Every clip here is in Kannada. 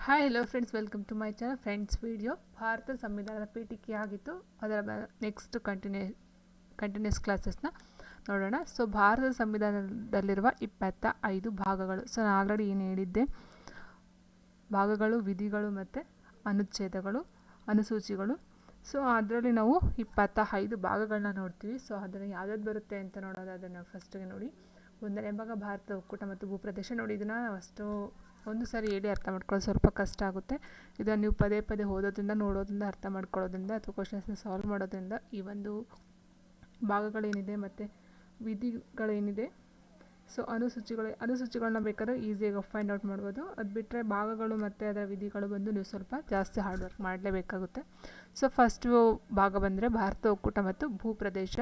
Hi hello friends, welcome to my channel. Friends, video Bharat ಸಂವಿಧಾನದ ಪೀಠಿಕೆ ಆಗಿತ್ತು. ಅದರ ನೆಕ್ಸ್ಟ್ ಕಂಟಿನ್ಯೂಸ್ ಕ್ಲಾಸಸ್ನ ನೋಡೋಣ. ಸೊ ಭಾರತ ಸಂವಿಧಾನದಲ್ಲಿರುವ 25 ಭಾಗಗಳು. ಸೊ ನಾನು ಆಲ್ರೆಡಿ ಏನು ಹೇಳಿದ್ದೆ, ಭಾಗಗಳು, ವಿಧಿಗಳು ಮತ್ತು ಅನುಚ್ಛೇದಗಳು, ಅನುಸೂಚಿಗಳು. ಸೊ ಅದರಲ್ಲಿ ನಾವು 25 ಭಾಗಗಳನ್ನ ನೋಡ್ತೀವಿ. ಸೊ ಅದನ್ನು ಯಾವ್ಯಾವ್ದು ಬರುತ್ತೆ ಅಂತ ನೋಡೋದಾದರೆ ನಾವು ಫಸ್ಟಿಗೆ ನೋಡಿ, 1ನೇ ಭಾಗ ಭಾರತ ಒಕ್ಕೂಟ ಮತ್ತು ಭೂಪ್ರದೇಶ. ನೋಡಿ, ಇದನ್ನು ಅಷ್ಟು ಒಂದು ಸಾರಿ ಹೇಳಿ ಅರ್ಥ ಮಾಡ್ಕೊಳ್ಳೋದು ಸ್ವಲ್ಪ ಕಷ್ಟ ಆಗುತ್ತೆ. ಇದನ್ನು ನೀವು ಪದೇ ಪದೇ ಓದೋದ್ರಿಂದ, ನೋಡೋದ್ರಿಂದ, ಅರ್ಥ ಮಾಡ್ಕೊಳ್ಳೋದ್ರಿಂದ ಅಥವಾ ಕ್ವಶನ್ಸ್ನ ಸಾಲ್ವ್ ಮಾಡೋದ್ರಿಂದ ಈ ಒಂದು ಭಾಗಗಳೇನಿದೆ ಮತ್ತು ವಿಧಿಗಳೇನಿದೆ, ಸೊ ಅನುಸೂಚಿಗಳನ್ನ ಬೇಕಾದ್ರೆ ಈಸಿಯಾಗಿ ಫೈಂಡ್ ಔಟ್ ಮಾಡ್ಬೋದು. ಅದು ಬಿಟ್ಟರೆ ಭಾಗಗಳು ಮತ್ತು ಅದರ ವಿಧಿಗಳು ಬಂದು ನೀವು ಸ್ವಲ್ಪ ಜಾಸ್ತಿ ಹಾರ್ಡ್ ವರ್ಕ್ ಮಾಡಲೇಬೇಕಾಗುತ್ತೆ. ಸೊ ಫಸ್ಟ್ ಭಾಗ ಬಂದರೆ ಭಾರತ ಒಕ್ಕೂಟ ಮತ್ತು ಭೂಪ್ರದೇಶ,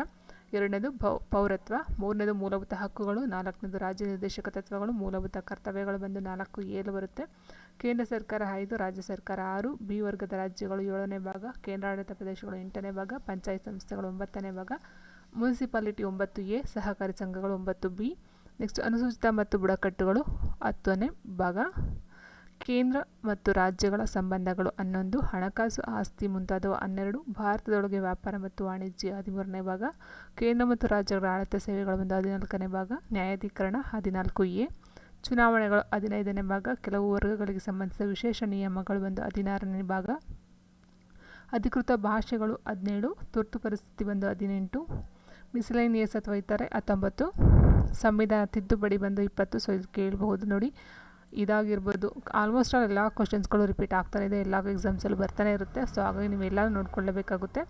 2ನೇದು ಪೌರತ್ವ, 3ನೇದು ಮೂಲಭೂತ ಹಕ್ಕುಗಳು, 4ನೇದು ರಾಜ್ಯ ನಿರ್ದೇಶಕ ತತ್ವಗಳು, ಮೂಲಭೂತ ಕರ್ತವ್ಯಗಳು ಬಂದು 4A ಬರುತ್ತೆ. ಕೇಂದ್ರ ಸರ್ಕಾರ 5, ರಾಜ್ಯ ಸರ್ಕಾರ 6, ಬಿ ವರ್ಗದ ರಾಜ್ಯಗಳು 7ನೇ ಭಾಗ, ಕೇಂದ್ರಾಡಳಿತ ಪ್ರದೇಶಗಳು 8ನೇ ಭಾಗ, ಪಂಚಾಯತ್ ಸಂಸ್ಥೆಗಳು 9ನೇ ಭಾಗ, ಮುನ್ಸಿಪಾಲಿಟಿ 9A, ಸಹಕಾರಿ ಸಂಘಗಳು 9B. ನೆಕ್ಸ್ಟ್ ಅನುಸೂಚಿತ ಮತ್ತು ಬುಡಕಟ್ಟುಗಳು 10ನೇ ಭಾಗ, ಕೇಂದ್ರ ಮತ್ತು ರಾಜ್ಯಗಳ ಸಂಬಂಧಗಳು 11, ಹಣಕಾಸು ಆಸ್ತಿ ಮುಂತಾದವು 12, ಭಾರತದೊಳಗೆ ವ್ಯಾಪಾರ ಮತ್ತು ವಾಣಿಜ್ಯ 13ನೇ ಭಾಗ, ಕೇಂದ್ರ ಮತ್ತು ರಾಜ್ಯಗಳ ಆಡಳಿತ ಸೇವೆಗಳು ಬಂದು 14ನೇ ಭಾಗ, ನ್ಯಾಯಾಧೀಕರಣ 14A, ಚುನಾವಣೆಗಳು 15ನೇ ಭಾಗ, ಕೆಲವು ವರ್ಗಗಳಿಗೆ ಸಂಬಂಧಿಸಿದ ವಿಶೇಷ ನಿಯಮಗಳು ಬಂದು 16ನೇ ಭಾಗ, ಅಧಿಕೃತ ಭಾಷೆಗಳು 17, ತುರ್ತು ಪರಿಸ್ಥಿತಿ ಬಂದು 18, ಮಿಸಲೇನಿಯಸ್ ಅಥವಾ ಇತರೆ 19, ಸಂವಿಧಾನ ತಿದ್ದುಪಡಿ ಬಂದು 20. ಸೊ ಇದು ಕೇಳಬಹುದು ನೋಡಿ, ಇದಾಗಿರ್ಬೋದು. ಆಲ್ಮೋಸ್ಟ್ ಆಲ್ ಎಲ್ಲ ಕ್ವಶನ್ಸ್ಗಳು ರಿಪೀಟ್ ಆಗ್ತಾನೆ ಇದೆ, ಎಲ್ಲ ಎಕ್ಸಾಮ್ಸಲ್ಲೂ ಬರ್ತಾನೆ ಇರುತ್ತೆ. ಸೊ ಹಾಗಾಗಿ ನೀವೆಲ್ಲ ನೋಡ್ಕೊಳ್ಳೇಬೇಕಾಗುತ್ತೆ.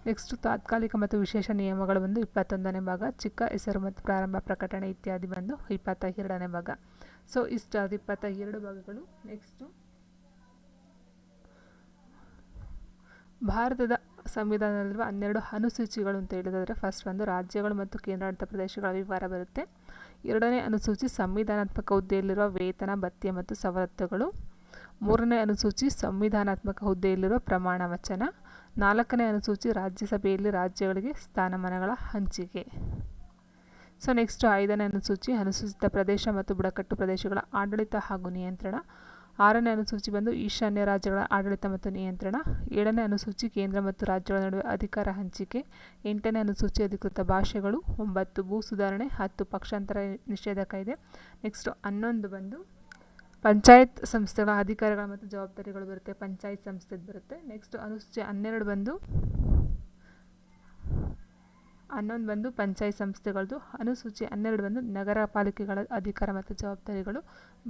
ನೆಕ್ಸ್ಟು ತಾತ್ಕಾಲಿಕ ಮತ್ತು ವಿಶೇಷ ನಿಯಮಗಳು ಬಂದು 21ನೇ ಭಾಗ, ಚಿಕ್ಕ ಹೆಸರು ಮತ್ತು ಪ್ರಾರಂಭ ಪ್ರಕಟಣೆ ಇತ್ಯಾದಿ ಬಂದು 22ನೇ ಭಾಗ. ಸೊ ಇಷ್ಟು ಅದು 22 ಭಾಗಗಳು. ನೆಕ್ಸ್ಟು ಭಾರತದ ಸಂವಿಧಾನದಲ್ಲಿರುವ 12 ಅನುಸೂಚಿಗಳು ಅಂತ ಹೇಳಿದ್ರೆ, ಫಸ್ಟ್ ಒಂದು ರಾಜ್ಯಗಳು ಮತ್ತು ಕೇಂದ್ರಾಡಳಿತ ಪ್ರದೇಶಗಳ ವಿವರ ಬರುತ್ತೆ. 2ನೇ ಅನುಸೂಚಿ ಸಂವಿಧಾನಾತ್ಮಕ ಹುದ್ದೆಯಲ್ಲಿರುವ ವೇತನ, ಭತ್ಯೆ ಮತ್ತು ಸವಲತ್ತುಗಳು. 3ನೇ ಅನುಸೂಚಿ ಸಂವಿಧಾನಾತ್ಮಕ ಹುದ್ದೆಯಲ್ಲಿರುವ ಪ್ರಮಾಣ ವಚನ. 4ನೇ ಅನುಸೂಚಿ ರಾಜ್ಯಸಭೆಯಲ್ಲಿ ರಾಜ್ಯಗಳಿಗೆ ಸ್ಥಾನಮಾನಗಳ ಹಂಚಿಕೆ. ಸೊ ನೆಕ್ಸ್ಟ್ 5ನೇ ಅನುಸೂಚಿ ಅನುಸೂಚಿತ ಪ್ರದೇಶ ಮತ್ತು ಬುಡಕಟ್ಟು ಪ್ರದೇಶಗಳ ಆಡಳಿತ ಹಾಗೂ ನಿಯಂತ್ರಣ. 6ನೇ ಅನುಸೂಚಿ ಬಂದು ಈಶಾನ್ಯ ರಾಜ್ಯಗಳ ಆಡಳಿತ ಮತ್ತು ನಿಯಂತ್ರಣ. 7ನೇ ಅನುಸೂಚಿ ಕೇಂದ್ರ ಮತ್ತು ರಾಜ್ಯಗಳ ನಡುವೆ ಅಧಿಕಾರ ಹಂಚಿಕೆ. 8ನೇ ಅನುಸೂಚಿ ಅಧಿಕೃತ ಭಾಷೆಗಳು. 9 ಭೂ ಸುಧಾರಣೆ. 10 ಪಕ್ಷಾಂತರ ನಿಷೇಧ ಕಾಯ್ದೆ. ನೆಕ್ಸ್ಟ್ 11 ಬಂದು ಪಂಚಾಯತ್ ಸಂಸ್ಥೆಗಳ ಅಧಿಕಾರಿಗಳು ಮತ್ತು ಜವಾಬ್ದಾರಿಗಳು ಬರುತ್ತೆ, ಪಂಚಾಯತ್ ಸಂಸ್ಥೆದು ಬರುತ್ತೆ. ನೆಕ್ಸ್ಟ್ ಅನುಸೂಚಿ 11 ಬಂದು ಪಂಚಾಯತ್ ಸಂಸ್ಥೆಗಳದ್ದು. ಅನುಸೂಚಿ 12 ಬಂದು ನಗರ ಪಾಲಿಕೆಗಳ ಅಧಿಕಾರ ಮತ್ತು ಜವಾಬ್ದಾರಿಗಳು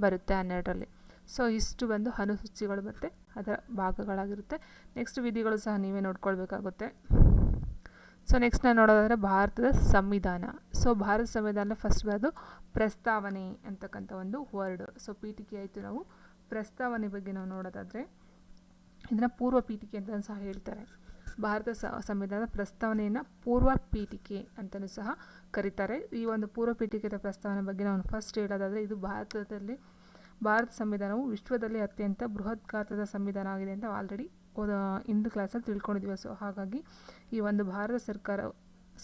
ಬರುತ್ತೆ 12ರಲ್ಲಿ. ಸೊ ಇಷ್ಟು ಬಂದು ಅನುಸೂಚಿಗಳು ಮತ್ತು ಅದರ ಭಾಗಗಳಾಗಿರುತ್ತೆ. ನೆಕ್ಸ್ಟ್ ವಿಧಿಗಳು ಸಹ ನೀವೇ ನೋಡ್ಕೊಳ್ಬೇಕಾಗುತ್ತೆ. ಸೊ ನೆಕ್ಸ್ಟ್ ನಾನು ನೋಡೋದಾದರೆ ಭಾರತದ ಸಂವಿಧಾನ. ಸೊ ಭಾರತ ಸಂವಿಧಾನ ಫಸ್ಟ್ ಬರೋದು ಪ್ರಸ್ತಾವನೆ ಅಂತಕ್ಕಂಥ ಒಂದು ವರ್ಡ್. ಸೊ ಪೀಠಿಕೆ ಆಯಿತು. ನಾವು ಪ್ರಸ್ತಾವನೆ ಬಗ್ಗೆ ನಾವು ನೋಡೋದಾದರೆ ಇದನ್ನು ಪೂರ್ವ ಪೀಠಿಕೆ ಅಂತ ಸಹ ಹೇಳ್ತಾರೆ. ಭಾರತ ಸಂವಿಧಾನದ ಪ್ರಸ್ತಾವನೆಯನ್ನು ಪೂರ್ವ ಪೀಠಿಕೆ ಅಂತಲೂ ಸಹ ಕರೀತಾರೆ. ಈ ಒಂದು ಪೂರ್ವ ಪೀಠಿಕೆಯ ಪ್ರಸ್ತಾವನೆ ಬಗ್ಗೆ ನಾವು ಫಸ್ಟ್ ಹೇಳೋದಾದರೆ, ಇದು ಭಾರತ ಸಂವಿಧಾನವು ವಿಶ್ವದಲ್ಲಿ ಅತ್ಯಂತ ಬೃಹತ್ ಗಾತ್ರದ ಸಂವಿಧಾನ ಆಗಿದೆ ಅಂತ ಆಲ್ರೆಡಿ ಇಂದು ಕ್ಲಾಸಲ್ಲಿ ತಿಳ್ಕೊಂಡಿದ್ದೀವಿ. ಸೊ ಹಾಗಾಗಿ ಈ ಒಂದು ಭಾರತ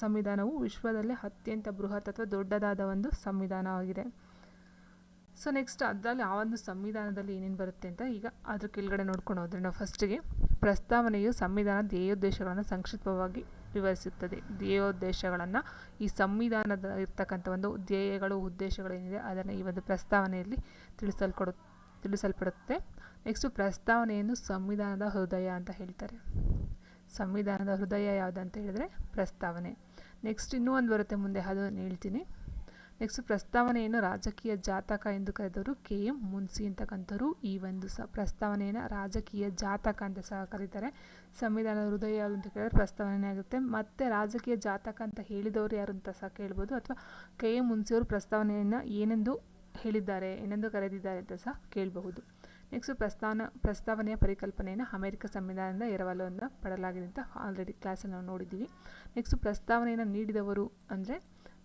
ಸಂವಿಧಾನವು ವಿಶ್ವದಲ್ಲೇ ಅತ್ಯಂತ ಬೃಹತ್ ಅಥವಾ ದೊಡ್ಡದಾದ ಒಂದು ಸಂವಿಧಾನವಾಗಿದೆ. ಸೊ ನೆಕ್ಸ್ಟ್ ಅದರಲ್ಲಿ ಆ ಒಂದು ಸಂವಿಧಾನದಲ್ಲಿ ಏನೇನು ಬರುತ್ತೆ ಅಂತ ಈಗ ಅದ್ರ ಕೆಳಗಡೆ ನೋಡ್ಕೊಂಡು ಹೋದರೆ, ನಾವು ಫಸ್ಟಿಗೆ ಪ್ರಸ್ತಾವನೆಯು ಸಂವಿಧಾನದ ಧ್ಯೇಯೋದ್ದೇಶಗಳನ್ನು ಸಂಕ್ಷಿಪ್ತವಾಗಿ ವಿವರಿಸುತ್ತದೆ. ಧ್ಯೇಯೋದ್ದೇಶಗಳನ್ನು, ಈ ಸಂವಿಧಾನದ ಇರ್ತಕ್ಕಂಥ ಒಂದು ಧ್ಯೇಯಗಳು, ಉದ್ದೇಶಗಳೇನಿದೆ ಅದನ್ನು ಈ ಒಂದು ಪ್ರಸ್ತಾವನೆಯಲ್ಲಿ ತಿಳಿಸಲ್ಪಡುತ್ತೆ. ನೆಕ್ಸ್ಟು ಪ್ರಸ್ತಾವನೆಯನ್ನು ಸಂವಿಧಾನದ ಹೃದಯ ಅಂತ ಹೇಳ್ತಾರೆ. ಸಂವಿಧಾನದ ಹೃದಯ ಯಾವುದಂತ ಹೇಳಿದರೆ ಪ್ರಸ್ತಾವನೆ. ನೆಕ್ಸ್ಟ್ ಇನ್ನೂ ಒಂದು ಬರುತ್ತೆ ಮುಂದೆ, ಅದನ್ನು ಹೇಳ್ತೀನಿ. ನೆಕ್ಸ್ಟ್ ಪ್ರಸ್ತಾವನೆಯನ್ನು ರಾಜಕೀಯ ಜಾತಕ ಎಂದು ಕರೆದವರು KM ಮುನ್ಸಿ ಅಂತಕ್ಕಂಥವ್ರು ಈ ಒಂದು ಪ್ರಸ್ತಾವನೆಯನ್ನು ರಾಜಕೀಯ ಜಾತಕ ಅಂತ ಸಹ ಕರೀತಾರೆ. ಸಂವಿಧಾನದ ಹೃದಯ ಯಾವುದು ಅಂತ ಕೇಳಿದ್ರೆ ಪ್ರಸ್ತಾವನೆ ಆಗುತ್ತೆ. ಮತ್ತು ರಾಜಕೀಯ ಜಾತಕ ಅಂತ ಹೇಳಿದವರು ಯಾರು ಅಂತ ಸಹ ಕೇಳ್ಬೋದು, ಅಥವಾ KM ಮುನ್ಸಿಯವರು ಪ್ರಸ್ತಾವನೆಯನ್ನು ಏನೆಂದು ಹೇಳಿದ್ದಾರೆ, ಏನೆಂದು ಕರೆದಿದ್ದಾರೆ ಅಂತ ಸಹ ಕೇಳಬಹುದು. ನೆಕ್ಸ್ಟ್ ಪ್ರಸ್ತಾವನೆಯ ಪರಿಕಲ್ಪನೆಯನ್ನು ಅಮೆರಿಕ ಸಂವಿಧಾನದಿಂದ ಎರವಲನ್ನು ಪಡೆಯಲಾಗಿದೆ ಅಂತ ಆಲ್ರೆಡಿ ಕ್ಲಾಸಲ್ಲಿ ನಾವು ನೋಡಿದ್ದೀವಿ. ನೆಕ್ಸ್ಟ್ ಪ್ರಸ್ತಾವನೆಯನ್ನು ನೀಡಿದವರು ಅಂದರೆ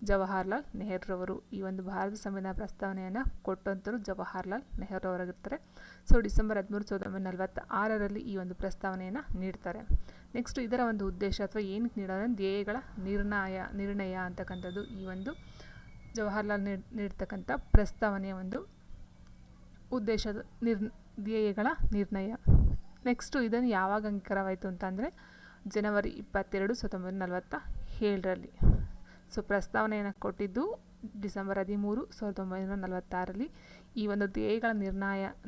ಜವಾಹರ್ಲಾಲ್ ನೆಹರೂರವರು. ಈ ಒಂದು ಭಾರತ ಸಂವಿಧಾನ ಪ್ರಸ್ತಾವನೆಯನ್ನು ಕೊಟ್ಟಂಥವ್ರು ಜವಾಹರ್ಲಾಲ್ ನೆಹರು ಅವರಾಗಿರ್ತಾರೆ. ಸೊ ಡಿಸೆಂಬರ್ 13, 1946ರಲ್ಲಿ ಈ ಒಂದು ಪ್ರಸ್ತಾವನೆಯನ್ನು ನೀಡ್ತಾರೆ. ನೆಕ್ಸ್ಟ್ ಇದರ ಒಂದು ಉದ್ದೇಶ ಅಥವಾ ಏನಕ್ಕೆ ನೀಡೋದ್ರೆ ಧ್ಯೇಯಗಳ ನಿರ್ಣಯ ಅಂತಕ್ಕಂಥದ್ದು ಈ ಒಂದು ಜವಾಹರ್ಲಾಲ್ ನೀಡ್ತಕ್ಕಂಥ ಪ್ರಸ್ತಾವನೆಯ ಒಂದು ಉದ್ದೇಶದ ಧ್ಯೇಯಗಳ ನಿರ್ಣಯ. ನೆಕ್ಸ್ಟು ಇದನ್ನು ಯಾವಾಗ ಅಂಗೀಕಾರವಾಯಿತು ಅಂತಂದರೆ ಜನವರಿ 22, 1947ರಲ್ಲಿ. ಸೊ ಪ್ರಸ್ತಾವನೆಯನ್ನು ಕೊಟ್ಟಿದ್ದು ಡಿಸೆಂಬರ್ 13, 1946ರಲ್ಲಿ. ಈ ಒಂದು ಧ್ಯೇಯಗಳ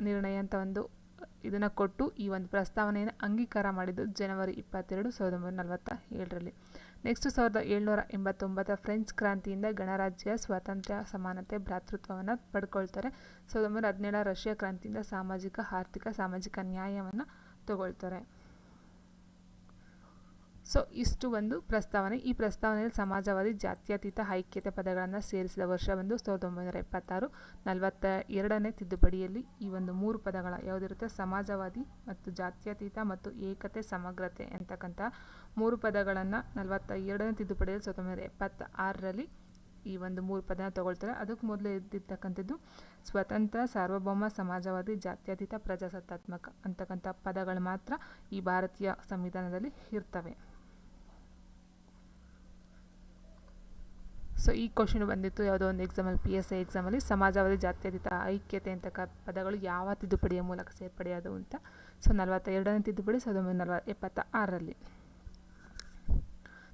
ನಿರ್ಣಯ ಅಂತ ಒಂದು ಇದನ್ನು ಕೊಟ್ಟು ಈ ಒಂದು ಪ್ರಸ್ತಾವನೆಯನ್ನು ಅಂಗೀಕಾರ ಮಾಡಿದ್ದು ಜನವರಿ 22, 1947ರಲ್ಲಿ. ನೆಕ್ಸ್ಟ್ 1789 ಫ್ರೆಂಚ್ ಕ್ರಾಂತಿಯಿಂದ ಗಣರಾಜ್ಯ, ಸ್ವಾತಂತ್ರ್ಯ, ಸಮಾನತೆ, ಭ್ರಾತೃತ್ವವನ್ನು ಪಡ್ಕೊಳ್ತಾರೆ. 1917 ರಷ್ಯಾ ಕ್ರಾಂತಿಯಿಂದ ಸಾಮಾಜಿಕ, ಆರ್ಥಿಕ, ಸಾಮಾಜಿಕ ನ್ಯಾಯವನ್ನು ತಗೊಳ್ತಾರೆ. ಸೊ ಇಷ್ಟು ಒಂದು ಪ್ರಸ್ತಾವನೆ. ಈ ಪ್ರಸ್ತಾವನೆಯಲ್ಲಿ ಸಮಾಜವಾದಿ, ಜಾತ್ಯತೀತ, ಐಕ್ಯತೆ ಪದಗಳನ್ನು ಸೇರಿಸಿದ ವರ್ಷ ಬಂದು 1976. 42ನೇ ತಿದ್ದುಪಡಿಯಲ್ಲಿ ಈ ಒಂದು 3 ಪದಗಳ ಯಾವುದಿರುತ್ತೆ, ಸಮಾಜವಾದಿ ಮತ್ತು ಜಾತ್ಯತೀತ ಮತ್ತು ಏಕತೆ, ಸಮಗ್ರತೆ ಅಂತಕ್ಕಂಥ 3 ಪದಗಳನ್ನು 42ನೇ ತಿದ್ದುಪಡಿಯಲ್ಲಿ 1976ರಲ್ಲಿ ಈ ಒಂದು 3 ಪದನ ತಗೊಳ್ತಾರೆ. ಅದಕ್ಕೆ ಮೊದಲು ಇದ್ದಿರ್ತಕ್ಕಂಥದ್ದು ಸ್ವತಂತ್ರ, ಸಾರ್ವಭೌಮ, ಸಮಾಜವಾದಿ, ಜಾತ್ಯತೀತ, ಪ್ರಜಾಸತ್ತಾತ್ಮಕ ಅಂತಕ್ಕಂಥ ಪದಗಳು ಮಾತ್ರ ಈ ಭಾರತೀಯ ಸಂವಿಧಾನದಲ್ಲಿ ಇರ್ತವೆ. ಸೊ ಈ ಕ್ವಶನ್ ಬಂದಿತ್ತು ಯಾವುದೋ ಒಂದು ಎಕ್ಸಾಮಲ್ಲಿ, PSI ಎಕ್ಸಾಮಲ್ಲಿ, ಸಮಾಜವಾದಿ, ಜಾತ್ಯತೀತ, ಐಕ್ಯತೆ ಅಂತಕ್ಕ ಪದಗಳು ಯಾವ ತಿದ್ದುಪಡಿಯ ಮೂಲಕ ಸೇರ್ಪಡೆಯಾದವು ಅಂತ. ಸೊ 42ನೇ ತಿದ್ದುಪಡಿ 1976ರಲ್ಲಿ.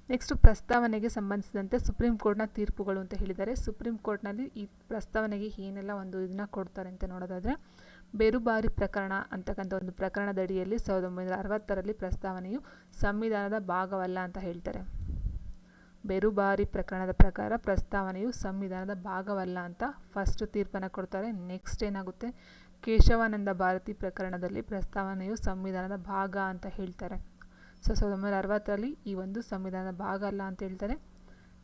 ನೆಕ್ಸ್ಟ್ ಪ್ರಸ್ತಾವನೆಗೆ ಸಂಬಂಧಿಸಿದಂತೆ ಸುಪ್ರೀಂ ಕೋರ್ಟ್ನ ತೀರ್ಪುಗಳು ಅಂತ ಹೇಳಿದ್ದಾರೆ. ಸುಪ್ರೀಂ ಕೋರ್ಟ್ನಲ್ಲಿ ಈ ಪ್ರಸ್ತಾವನೆಗೆ ಏನೆಲ್ಲ ಒಂದು ಇದನ್ನ ಕೊಡ್ತಾರೆ ಅಂತ ನೋಡೋದಾದರೆ, ಬೇರುಬಾರಿ ಪ್ರಕರಣ ಅಂತಕ್ಕಂಥ ಒಂದು ಪ್ರಕರಣದಡಿಯಲ್ಲಿ 1960ರಲ್ಲಿ ಪ್ರಸ್ತಾವನೆಯು ಸಂವಿಧಾನದ ಭಾಗವಲ್ಲ ಅಂತ ಹೇಳ್ತಾರೆ. ಬೇರುಬಾರಿ ಪ್ರಕರಣದ ಪ್ರಕಾರ ಪ್ರಸ್ತಾವನೆಯು ಸಂವಿಧಾನದ ಭಾಗವಲ್ಲ ಅಂತ ಫಸ್ಟ್ ತೀರ್ಪನ್ನು ಕೊಡ್ತಾರೆ. ನೆಕ್ಸ್ಟ್ ಏನಾಗುತ್ತೆ, ಕೇಶವಾನಂದ ಭಾರತಿ ಪ್ರಕರಣದಲ್ಲಿ ಪ್ರಸ್ತಾವನೆಯು ಸಂವಿಧಾನದ ಭಾಗ ಅಂತ ಹೇಳ್ತಾರೆ. ಸೊ 1960ರಲ್ಲಿ ಈ ಒಂದು ಸಂವಿಧಾನದ ಭಾಗ ಅಲ್ಲ ಅಂತ ಹೇಳ್ತಾರೆ.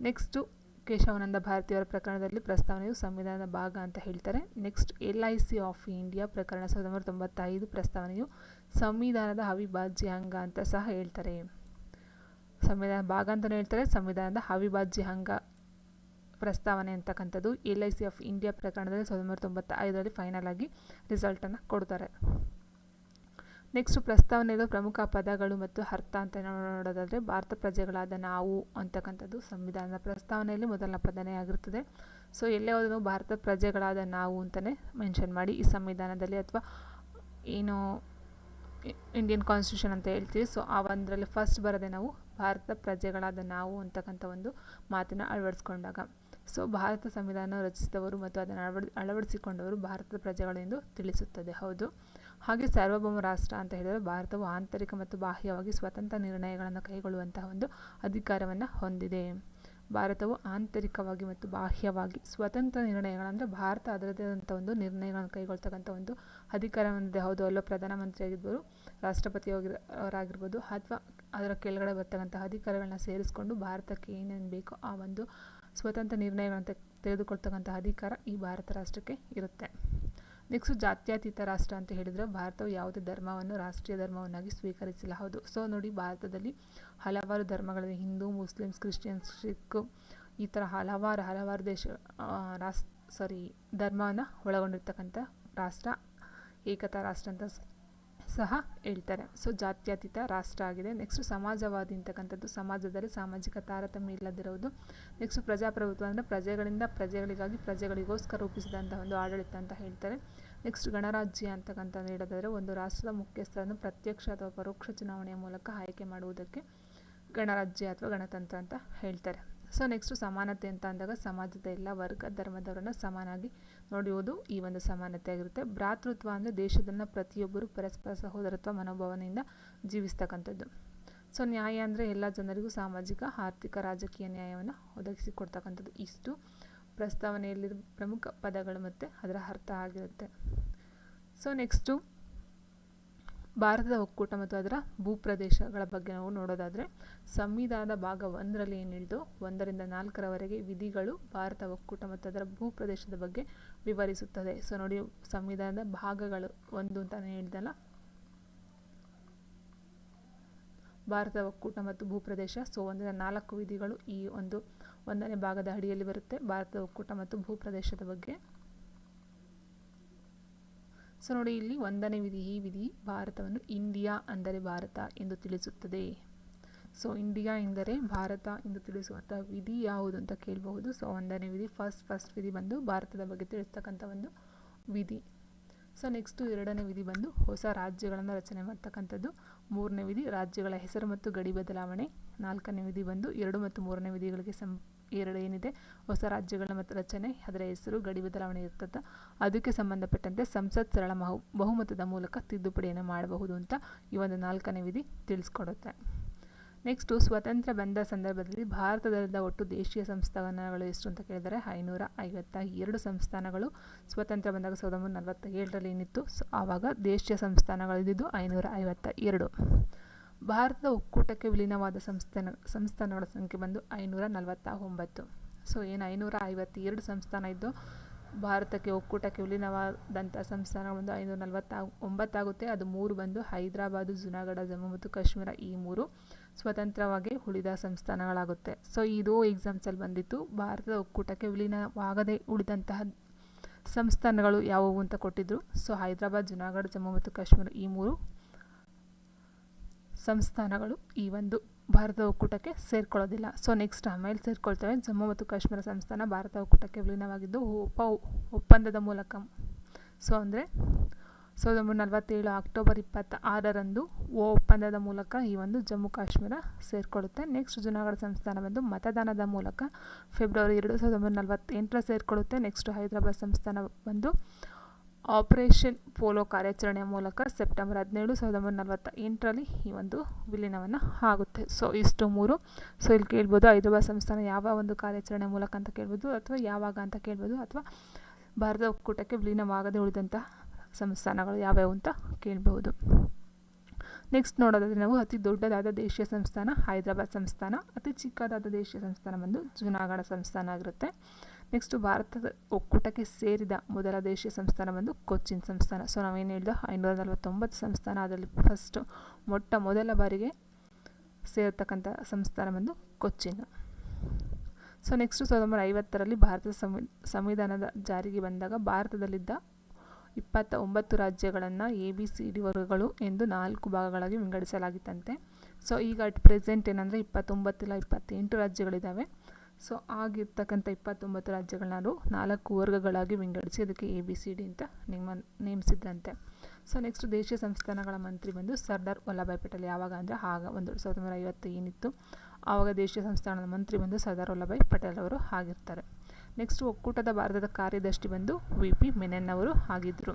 ನೆಕ್ಸ್ಟು ಕೇಶವಾನಂದ ಭಾರತಿಯವರ ಪ್ರಕರಣದಲ್ಲಿ ಪ್ರಸ್ತಾವನೆಯು ಸಂವಿಧಾನದ ಭಾಗ ಅಂತ ಹೇಳ್ತಾರೆ. ನೆಕ್ಸ್ಟ್ LIC ಆಫ್ ಇಂಡಿಯಾ ಪ್ರಕರಣ 1995 ಪ್ರಸ್ತಾವನೆಯು ಸಂವಿಧಾನದ ಅವಿಭಾಜ್ಯ ಅಂಗ ಅಂತ ಸಹ ಹೇಳ್ತಾರೆ. ಸಂವಿಧಾನ ಭಾಗ ಅಂತಲೂ ಹೇಳ್ತಾರೆ, ಸಂವಿಧಾನದ ಅವಿಭಾಜ್ಯ ಅಂಗ ಪ್ರಸ್ತಾವನೆ ಅಂತಕ್ಕಂಥದ್ದು LIC ಆಫ್ ಇಂಡಿಯಾ ಪ್ರಕರಣದಲ್ಲಿ 1995ರಲ್ಲಿ ಫೈನಲ್ ಆಗಿ ರಿಸಲ್ಟನ್ನು ಕೊಡ್ತಾರೆ. ನೆಕ್ಸ್ಟ್ ಪ್ರಸ್ತಾವನೆಯ ಪ್ರಮುಖ ಪದಗಳು ಮತ್ತು ಅರ್ಥ ಅಂತ ನೋಡೋದಾದರೆ, ಭಾರತ ಪ್ರಜೆಗಳಾದ ನಾವು ಅಂತಕ್ಕಂಥದ್ದು ಸಂವಿಧಾನದ ಪ್ರಸ್ತಾವನೆಯಲ್ಲಿ ಮೊದಲನೇ ಪದನೇ ಆಗಿರ್ತದೆ. ಸೊ ಎಲ್ಲೇ ಹೋದ್ರೂ ಭಾರತ ಪ್ರಜೆಗಳಾದ ನಾವು ಅಂತಲೇ ಮೆನ್ಷನ್ ಮಾಡಿ ಈ ಸಂವಿಧಾನದಲ್ಲಿ, ಅಥವಾ ಏನು ಇಂಡಿಯನ್ ಕಾನ್ಸ್ಟಿಟ್ಯೂಷನ್ ಅಂತ ಹೇಳ್ತೀವಿ. ಸೊ ಆ ಒಂದರಲ್ಲಿ ಫಸ್ಟ್ ಬರೋದೇ ನಾವು ಭಾರತ ಪ್ರಜೆಗಳಾದ ನಾವು ಅಂತಕ್ಕಂಥ ಒಂದು ಮಾತನ್ನು ಅಳವಡಿಸ್ಕೊಂಡಾಗ. ಸೊ ಭಾರತ ಸಂವಿಧಾನ ರಚಿಸಿದವರು ಮತ್ತು ಅದನ್ನು ಅಳವಡಿಸಿಕೊಂಡವರು ಭಾರತದ ಪ್ರಜೆಗಳು ಎಂದು ತಿಳಿಸುತ್ತದೆ. ಹೌದು. ಹಾಗೆ ಸಾರ್ವಭೌಮ ರಾಷ್ಟ್ರ ಅಂತ ಹೇಳಿದರೆ ಭಾರತವು ಆಂತರಿಕ ಮತ್ತು ಬಾಹ್ಯವಾಗಿ ಸ್ವತಂತ್ರ ನಿರ್ಣಯಗಳನ್ನು ಕೈಗೊಳ್ಳುವಂತಹ ಒಂದು ಅಧಿಕಾರವನ್ನು ಹೊಂದಿದೆ. ಭಾರತವು ಆಂತರಿಕವಾಗಿ ಮತ್ತು ಬಾಹ್ಯವಾಗಿ ಸ್ವತಂತ್ರ ನಿರ್ಣಯಗಳಂದರೆ ಭಾರತ ಅದರದೇ ಆದಂಥ ಒಂದು ನಿರ್ಣಯಗಳನ್ನು ಕೈಗೊಳ್ತಕ್ಕಂಥ ಒಂದು ಅಧಿಕಾರ ಹೊಂದಿದೆ. ಹೌದು ಅಲ್ಲೋ, ಪ್ರಧಾನಮಂತ್ರಿ ಆಗಿರ್ಬೋದು, ರಾಷ್ಟ್ರಪತಿಯವರಾಗಿರ್ಬೋದು, ಅಥವಾ ಅದರ ಕೆಳಗಡೆ ಬರ್ತಕ್ಕಂಥ ಅಧಿಕಾರಿಗಳನ್ನ ಸೇರಿಸ್ಕೊಂಡು ಭಾರತಕ್ಕೆ ಏನೇನು ಬೇಕೋ ಆ ಒಂದು ಸ್ವತಂತ್ರ ನಿರ್ಣಯಗಳನ್ನು ತೆಗೆದುಕೊಳ್ತಕ್ಕಂಥ ಅಧಿಕಾರ ಈ ಭಾರತ ರಾಷ್ಟ್ರಕ್ಕೆ ಇರುತ್ತೆ. ನೆಕ್ಸ್ಟ್ ಜಾತ್ಯತೀತ ರಾಷ್ಟ್ರ ಅಂತ ಹೇಳಿದರೆ ಭಾರತವು ಯಾವುದೇ ಧರ್ಮವನ್ನು ರಾಷ್ಟ್ರೀಯ ಧರ್ಮವನ್ನಾಗಿ ಸ್ವೀಕರಿಸಿಲ್ಲ. ಹೌದು. ಸೊ ನೋಡಿ, ಭಾರತದಲ್ಲಿ ಹಲವಾರು ಧರ್ಮಗಳಿವೆ. ಹಿಂದೂ, ಮುಸ್ಲಿಮ್ಸ್, ಕ್ರಿಶ್ಚಿಯನ್ಸ್, ಸಿಖ್, ಈ ಥರ ಹಲವಾರು ಧರ್ಮವನ್ನು ಒಳಗೊಂಡಿರ್ತಕ್ಕಂಥ ರಾಷ್ಟ್ರ ಏಕತಾ ರಾಷ್ಟ್ರ ಅಂತ ಸಹ ಹೇಳ್ತಾರೆ. ಸೊ ಜಾತ್ಯತೀತ ರಾಷ್ಟ್ರ ಆಗಿದೆ. ನೆಕ್ಸ್ಟ್ ಸಮಾಜವಾದಿ ಅಂತಕ್ಕಂಥದ್ದು ಸಮಾಜದಲ್ಲಿ ಸಾಮಾಜಿಕ ತಾರತಮ್ಯ ಇಲ್ಲದಿರುವುದು. ನೆಕ್ಸ್ಟ್ ಪ್ರಜಾಪ್ರಭುತ್ವ ಅಂದರೆ ಪ್ರಜೆಗಳಿಂದ ಪ್ರಜೆಗಳಿಗಾಗಿ ಪ್ರಜೆಗಳಿಗೋಸ್ಕರ ರೂಪಿಸಿದಂಥ ಒಂದು ಆಡಳಿತ ಅಂತ ಹೇಳ್ತಾರೆ. ನೆಕ್ಸ್ಟ್ ಗಣರಾಜ್ಯ ಅಂತಕ್ಕಂಥ ಹೇಳೋದಾದರೆ ಒಂದು ರಾಷ್ಟ್ರದ ಮುಖ್ಯಸ್ಥರನ್ನು ಪ್ರತ್ಯಕ್ಷ ಅಥವಾ ಪರೋಕ್ಷ ಚುನಾವಣೆಯ ಮೂಲಕ ಆಯ್ಕೆ ಮಾಡುವುದಕ್ಕೆ ಗಣರಾಜ್ಯ ಅಥವಾ ಗಣತಂತ್ರ ಅಂತ ಹೇಳ್ತಾರೆ. ಸೊ ನೆಕ್ಸ್ಟ್ ಸಮಾನತೆ ಅಂತ ಅಂದಾಗ ಸಮಾಜದ ಎಲ್ಲ ವರ್ಗ ಧರ್ಮದವರನ್ನು ಸಮಾನಾಗಿ ನೋಡುವುದು ಈ ಒಂದು ಸಮಾನತೆ ಆಗಿರುತ್ತೆ. ಭ್ರಾತೃತ್ವ ಅಂದರೆ ದೇಶದನ್ನು ಪ್ರತಿಯೊಬ್ಬರು ಪರಸ್ಪರ ಸಹೋದರತ್ವ ಮನೋಭಾವನೆಯಿಂದ ಜೀವಿಸ್ತಕ್ಕಂಥದ್ದು. ಸೊ ನ್ಯಾಯ ಅಂದರೆ ಎಲ್ಲ ಜನರಿಗೂ ಸಾಮಾಜಿಕ, ಆರ್ಥಿಕ, ರಾಜಕೀಯ ನ್ಯಾಯವನ್ನು ಒದಗಿಸಿಕೊಡ್ತಕ್ಕಂಥದ್ದು. ಇಷ್ಟು ಪ್ರಸ್ತಾವನೆಯಲ್ಲಿರುವ ಪ್ರಮುಖ ಪದಗಳು ಮತ್ತು ಅದರ ಅರ್ಥ ಆಗಿರುತ್ತೆ. ಸೊ ನೆಕ್ಸ್ಟು ಭಾರತದ ಒಕ್ಕೂಟ ಮತ್ತು ಅದರ ಭೂಪ್ರದೇಶಗಳ ಬಗ್ಗೆ ನಾವು ನೋಡೋದಾದರೆ, ಸಂವಿಧಾನದ ಭಾಗ 1ರಲ್ಲಿ ಏನು ಹೇಳಿದು 1ರಿಂದ 4ರವರೆಗೆ ವಿಧಿಗಳು ಭಾರತ ಒಕ್ಕೂಟ ಮತ್ತು ಅದರ ಭೂಪ್ರದೇಶದ ಬಗ್ಗೆ ವಿವರಿಸುತ್ತದೆ. ಸೊ ನೋಡಿ, ಸಂವಿಧಾನದ ಭಾಗಗಳು 1 ಅಂತ ಹೇಳಿದಲ್ಲ, ಭಾರತ ಒಕ್ಕೂಟ ಮತ್ತು ಭೂಪ್ರದೇಶ. ಸೊ 1ರಿಂದ 4 ವಿಧಿಗಳು ಈ 1ನೇ ಭಾಗದ ಅಡಿಯಲ್ಲಿ ಬರುತ್ತೆ, ಭಾರತದ ಒಕ್ಕೂಟ ಮತ್ತು ಭೂಪ್ರದೇಶದ ಬಗ್ಗೆ. ಸೊ ನೋಡಿ, ಇಲ್ಲಿ 1ನೇ ವಿಧಿ, ಈ ವಿಧಿ ಭಾರತವನ್ನು ಇಂಡಿಯಾ ಅಂದರೆ ಭಾರತ ಎಂದು ತಿಳಿಸುತ್ತದೆ. ಸೊ ಇಂಡಿಯಾ ಎಂದರೆ ಭಾರತ ಎಂದು ತಿಳಿಸುವಂಥ ವಿಧಿ ಯಾವುದು ಅಂತ ಕೇಳಬಹುದು. ಸೊ 1ನೇ ವಿಧಿ ಫಸ್ಟ್ ವಿಧಿ ಬಂದು ಭಾರತದ ಬಗ್ಗೆ ತಿಳಿಸ್ತಕ್ಕಂಥ ಒಂದು ವಿಧಿ. ಸೊ ನೆಕ್ಸ್ಟು 2ನೇ ವಿಧಿ ಬಂದು ಹೊಸ ರಾಜ್ಯಗಳನ್ನು ರಚನೆ ಮಾಡ್ತಕ್ಕಂಥದ್ದು. 3ನೇ ವಿಧಿ ರಾಜ್ಯಗಳ ಹೆಸರು ಮತ್ತು ಗಡಿ ಬದಲಾವಣೆ. 4ನೇ ವಿಧಿ ಬಂದು 2 ಮತ್ತು 3ನೇ ವಿಧಿಗಳಿಗೆ ಎರಡು ಏನಿದೆ ಹೊಸ ರಾಜ್ಯಗಳ ಮತ್ತು ರಚನೆ, ಅದರ ಹೆಸರು, ಗಡಿ ಬದಲಾವಣೆ ಇರ್ತದೆ. ಅದಕ್ಕೆ ಸಂಬಂಧಪಟ್ಟಂತೆ ಸಂಸತ್ ಸರಳ ಬಹುಮತದ ಮೂಲಕ ತಿದ್ದುಪಡಿಯನ್ನು ಮಾಡಬಹುದು ಅಂತ ಈ ಒಂದು 4ನೇ ವಿಧಿ ತಿಳಿಸ್ಕೊಡುತ್ತೆ. ನೆಕ್ಸ್ಟು ಸ್ವತಂತ್ರ ಬಂದ ಸಂದರ್ಭದಲ್ಲಿ ಭಾರತದಲ್ಲಿದ್ದ ಒಟ್ಟು ದೇಶೀಯ ಸಂಸ್ಥಾನಗಳು ಎಷ್ಟು ಅಂತ ಕೇಳಿದರೆ 552 ಸಂಸ್ಥಾನಗಳು ಸ್ವತಂತ್ರ ಬಂದಾಗ 1947ರಲ್ಲಿ ಏನಿತ್ತು ಆವಾಗ ದೇಶೀಯ ಸಂಸ್ಥಾನಗಳಿದ್ದು 552. ಭಾರತದ ಒಕ್ಕೂಟಕ್ಕೆ ವಿಲೀನವಾದ ಸಂಸ್ಥಾನಗಳ ಸಂಖ್ಯೆ ಬಂದು 549. ಸೊ ಏನು 552 ಸಂಸ್ಥಾನ ಇದ್ದು ಭಾರತಕ್ಕೆ ಒಕ್ಕೂಟಕ್ಕೆ ವಿಲೀನವಾದಂಥ ಸಂಸ್ಥಾನ ಬಂದು 549 ಆಗುತ್ತೆ. ಅದು 3 ಬಂದು ಹೈದರಾಬಾದು, ಜುನಾಗಢ, ಜಮ್ಮು ಮತ್ತು ಕಾಶ್ಮೀರ, ಈ 3 ಸ್ವತಂತ್ರವಾಗಿ ಉಳಿದ ಸಂಸ್ಥಾನಗಳಾಗುತ್ತೆ. ಸೊ ಇದು ಎಕ್ಸಾಮ್ಸಲ್ಲಿ ಬಂದಿತ್ತು. ಭಾರತದ ಒಕ್ಕೂಟಕ್ಕೆ ವಿಲೀನವಾಗದೆ ಉಳಿದಂತಹ ಸಂಸ್ಥಾನಗಳು ಯಾವುವು ಅಂತ ಕೊಟ್ಟಿದ್ರು. ಸೊ ಹೈದರಾಬಾದ್, ಜುನಾಗಢ, ಜಮ್ಮು ಮತ್ತು ಕಾಶ್ಮೀರ, ಈ 3 ಸಂಸ್ಥಾನಗಳು ಈ ಒಂದು ಭಾರತ ಒಕ್ಕೂಟಕ್ಕೆ ಸೇರ್ಕೊಳ್ಳೋದಿಲ್ಲ. ಸೊ ನೆಕ್ಸ್ಟ್ ಆಮೇಲೆ ಸೇರ್ಕೊಳ್ತವೆ. ಜಮ್ಮು ಮತ್ತು ಕಾಶ್ಮೀರ ಸಂಸ್ಥಾನ ಭಾರತ ಒಕ್ಕೂಟಕ್ಕೆ ವಿಲೀನವಾಗಿದ್ದು ಒಪ್ಪಂದದ ಮೂಲಕ. ಸೊ ಅಂದರೆ 1947 ಅಕ್ಟೋಬರ್ 26ರಂದು ಒಪ್ಪಂದದ ಮೂಲಕ ಈ ಒಂದು ಜಮ್ಮು ಕಾಶ್ಮೀರ ಸೇರಿಕೊಳ್ಳುತ್ತೆ. ನೆಕ್ಸ್ಟ್ ಜುನಾಗಢ ಸಂಸ್ಥಾನ ಬಂದು ಮತದಾನದ ಮೂಲಕ ಫೆಬ್ರವರಿ 2, 1948 ಸೇರಿಕೊಳ್ಳುತ್ತೆ. ನೆಕ್ಸ್ಟ್ ಹೈದರಾಬಾದ್ ಸಂಸ್ಥಾನ ಬಂದು ಆಪರೇಷನ್ ಪೋಲೋ ಕಾರ್ಯಾಚರಣೆಯ ಮೂಲಕ ಸೆಪ್ಟೆಂಬರ್ 17, 1948ರಲ್ಲಿ ಈ ಒಂದು ವಿಲೀನವನ್ನು ಆಗುತ್ತೆ. ಸೊ ಇಷ್ಟು 3. ಸೊ ಇಲ್ಲಿ ಕೇಳ್ಬೋದು ಹೈದರಾಬಾದ್ ಸಂಸ್ಥಾನ ಯಾವ ಒಂದು ಕಾರ್ಯಾಚರಣೆ ಮೂಲಕ ಅಂತ ಕೇಳ್ಬೋದು, ಅಥವಾ ಯಾವಾಗ ಅಂತ ಕೇಳ್ಬೋದು, ಅಥವಾ ಭಾರತ ಒಕ್ಕೂಟಕ್ಕೆ ವಿಲೀನವಾಗದೆ ಉಳಿದಂತಹ ಸಂಸ್ಥಾನಗಳು ಯಾವ್ಯಾವು ಅಂತ ಕೇಳಬಹುದು. ನೆಕ್ಸ್ಟ್ ನೋಡೋದಾದರೆ ನಾವು ಅತಿ ದೊಡ್ಡದಾದ ದೇಶೀಯ ಸಂಸ್ಥಾನ ಹೈದರಾಬಾದ್ ಸಂಸ್ಥಾನ, ಅತಿ ಚಿಕ್ಕದಾದ ದೇಶೀಯ ಸಂಸ್ಥಾನ ಬಂದು ಜುನಾಗಢ ಸಂಸ್ಥಾನ ಆಗಿರುತ್ತೆ. ನೆಕ್ಸ್ಟು ಭಾರತದ ಒಕ್ಕೂಟಕ್ಕೆ ಸೇರಿದ ಮೊದಲ ದೇಶೀಯ ಸಂಸ್ಥಾನ ಬಂದು ಕೊಚ್ಚಿನ್ ಸಂಸ್ಥಾನ. ಸೊ ನಾವೇನು ಹೇಳಿದ 549 ಸಂಸ್ಥಾನ, ಅದರಲ್ಲಿ ಮೊದಲ ಬಾರಿಗೆ ಸೇರತಕ್ಕಂಥ ಸಂಸ್ಥಾನ ಬಂದು ಕೊಚ್ಚಿನ್. ಸೊ ನೆಕ್ಸ್ಟು 1950ರಲ್ಲಿ ಭಾರತದ ಸಂವಿಧಾನದ ಜಾರಿಗೆ ಬಂದಾಗ ಭಾರತದಲ್ಲಿದ್ದ 29 ರಾಜ್ಯಗಳನ್ನು ABCD ವರ್ಗಗಳು ಎಂದು 4 ಭಾಗಗಳಾಗಿ ವಿಂಗಡಿಸಲಾಗಿತ್ತಂತೆ. ಸೊ ಈಗ ಅಟ್ ಪ್ರೆಸೆಂಟ್ ಏನಂದರೆ 29 ಇಲ್ಲ 28 ರಾಜ್ಯಗಳಿದ್ದಾವೆ. ಸೊ ಆಗಿರ್ತಕ್ಕಂಥ 29 ರಾಜ್ಯಗಳನ್ನ 4 ವರ್ಗಗಳಾಗಿ ವಿಂಗಡಿಸಿ ಅದಕ್ಕೆ ABCD ಅಂತ ನೇಮಿಸಿದ್ರಂತೆ. ಸೊ ನೆಕ್ಸ್ಟ್ ದೇಶೀಯ ಸಂಸ್ಥಾನಗಳ ಮಂತ್ರಿ ಬಂದು ಸರ್ದಾರ್ ವಲ್ಲಭಾಯ್ ಪಟೇಲ್. ಯಾವಾಗ ಅಂದರೆ ಆಗ 1950 ಏನಿತ್ತು ಆವಾಗ ದೇಶೀಯ ಸಂಸ್ಥಾನದ ಮಂತ್ರಿ ಬಂದು ಸರ್ದಾರ್ ವಲ್ಲಭಾಯ್ ಪಟೇಲ್ ಅವರು ಆಗಿರ್ತಾರೆ. ನೆಕ್ಸ್ಟ್ ಒಕ್ಕೂಟದ ಭಾರತದ ಕಾರ್ಯದರ್ಶಿ ಬಂದು VP ಮೆನನ್ ಅವರು ಆಗಿದ್ದರು.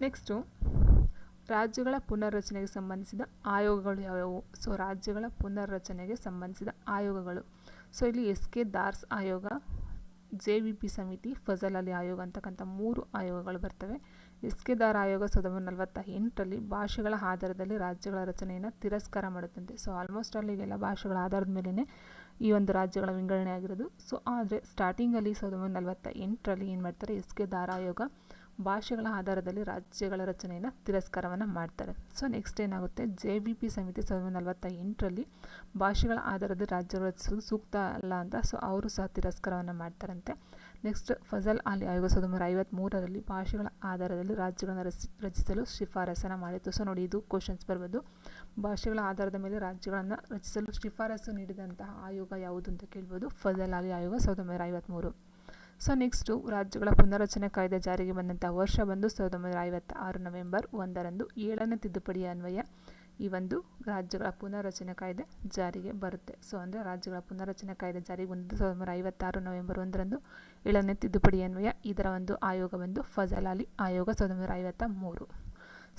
ನೆಕ್ಸ್ಟು ರಾಜ್ಯಗಳ ಪುನರ್ರಚನೆಗೆ ಸಂಬಂಧಿಸಿದ ಆಯೋಗಗಳು ಯಾವುವು? ಸೊ ರಾಜ್ಯಗಳ ಪುನರ್ರಚನೆಗೆ ಸಂಬಂಧಿಸಿದ ಆಯೋಗಗಳು. ಸೊ ಇಲ್ಲಿ SK ದಾರ್ಸ್ ಆಯೋಗ, JVP ಸಮಿತಿ, ಫಜಲ್ ಅಲಿ ಆಯೋಗ ಅಂತಕ್ಕಂಥ 3 ಆಯೋಗಗಳು ಬರ್ತವೆ. SK ದಾರ್ ಆಯೋಗ 1948ರಲ್ಲಿ ಭಾಷೆಗಳ ಆಧಾರದಲ್ಲಿ ರಾಜ್ಯಗಳ ರಚನೆಯನ್ನು ತಿರಸ್ಕಾರ ಮಾಡುತ್ತಂತೆ. ಸೊ ಆಲ್ಮೋಸ್ಟ್ ಅಲ್ಲಿಗೆಲ್ಲ ಭಾಷೆಗಳ ಆಧಾರದ ಮೇಲೇ ಈ ಒಂದು ರಾಜ್ಯಗಳ ವಿಂಗಡಣೆ ಆಗಿರೋದು. ಸೊ ಆದರೆ ಸ್ಟಾರ್ಟಿಂಗಲ್ಲಿ 1948ರಲ್ಲಿ ಏನು ಮಾಡ್ತಾರೆ, SK ದಾರ್ ಆಯೋಗ ಭಾಷೆಗಳ ಆಧಾರದಲ್ಲಿ ರಾಜ್ಯಗಳ ರಚನೆಯನ್ನು ತಿರಸ್ಕಾರವನ್ನು ಮಾಡ್ತಾರೆ. ಸೊ ನೆಕ್ಸ್ಟ್ ಏನಾಗುತ್ತೆ, JVP ಸಮಿತಿ 1948ರಲ್ಲಿ ಭಾಷೆಗಳ ಆಧಾರದಲ್ಲಿ ರಾಜ್ಯಗಳು ರಚಿಸೋದು ಸೂಕ್ತ ಅಲ್ಲ ಅಂತ ಸೊ ಅವರು ಸಹ ತಿರಸ್ಕಾರವನ್ನು ಮಾಡ್ತಾರಂತೆ. ನೆಕ್ಸ್ಟ್ ಫಜಲ್ ಅಲಿ ಆಯೋಗ 1953ರಲ್ಲಿ ಭಾಷೆಗಳ ಆಧಾರದಲ್ಲಿ ರಾಜ್ಯಗಳನ್ನು ರಚಿಸಲು ಶಿಫಾರಸನ್ನು ಮಾಡಿತ್ತು. ಸೊ ನೋಡಿ ಇದು ಕ್ವಶನ್ಸ್ ಬರ್ಬೋದು. ಭಾಷೆಗಳ ಆಧಾರದ ಮೇಲೆ ರಾಜ್ಯಗಳನ್ನು ರಚಿಸಲು ಶಿಫಾರಸು ನೀಡಿದಂತಹ ಆಯೋಗ ಯಾವುದು ಅಂತ ಕೇಳ್ಬೋದು. ಫಜಲ್ ಅಲಿ ಆಯೋಗ 1953. ಸೊ ನೆಕ್ಸ್ಟು ರಾಜ್ಯಗಳ ಪುನರ್ರಚನೆ ಕಾಯ್ದೆ ಜಾರಿಗೆ ಬಂದಂಥ ವರ್ಷ ಬಂದು 1956 ನವೆಂಬರ್ 1ರಂದು 7ನೇ ತಿದ್ದುಪಡಿಯ ಅನ್ವಯ ಈ ಒಂದು ರಾಜ್ಯಗಳ ಪುನರ್ರಚನೆ ಕಾಯ್ದೆ ಜಾರಿಗೆ ಬರುತ್ತೆ. ಸೊ ಅಂದರೆ ರಾಜ್ಯಗಳ ಪುನರ್ರಚನೆ ಕಾಯ್ದೆ ಜಾರಿಗೆ ಬಂದು 1956 ನವೆಂಬರ್ 1ರಂದು 7ನೇ ತಿದ್ದುಪಡಿ ಅನ್ವಯ ಇದರ ಒಂದು ಆಯೋಗ ಬಂದು ಫಜಲ್ ಅಲಿ ಆಯೋಗ 1953.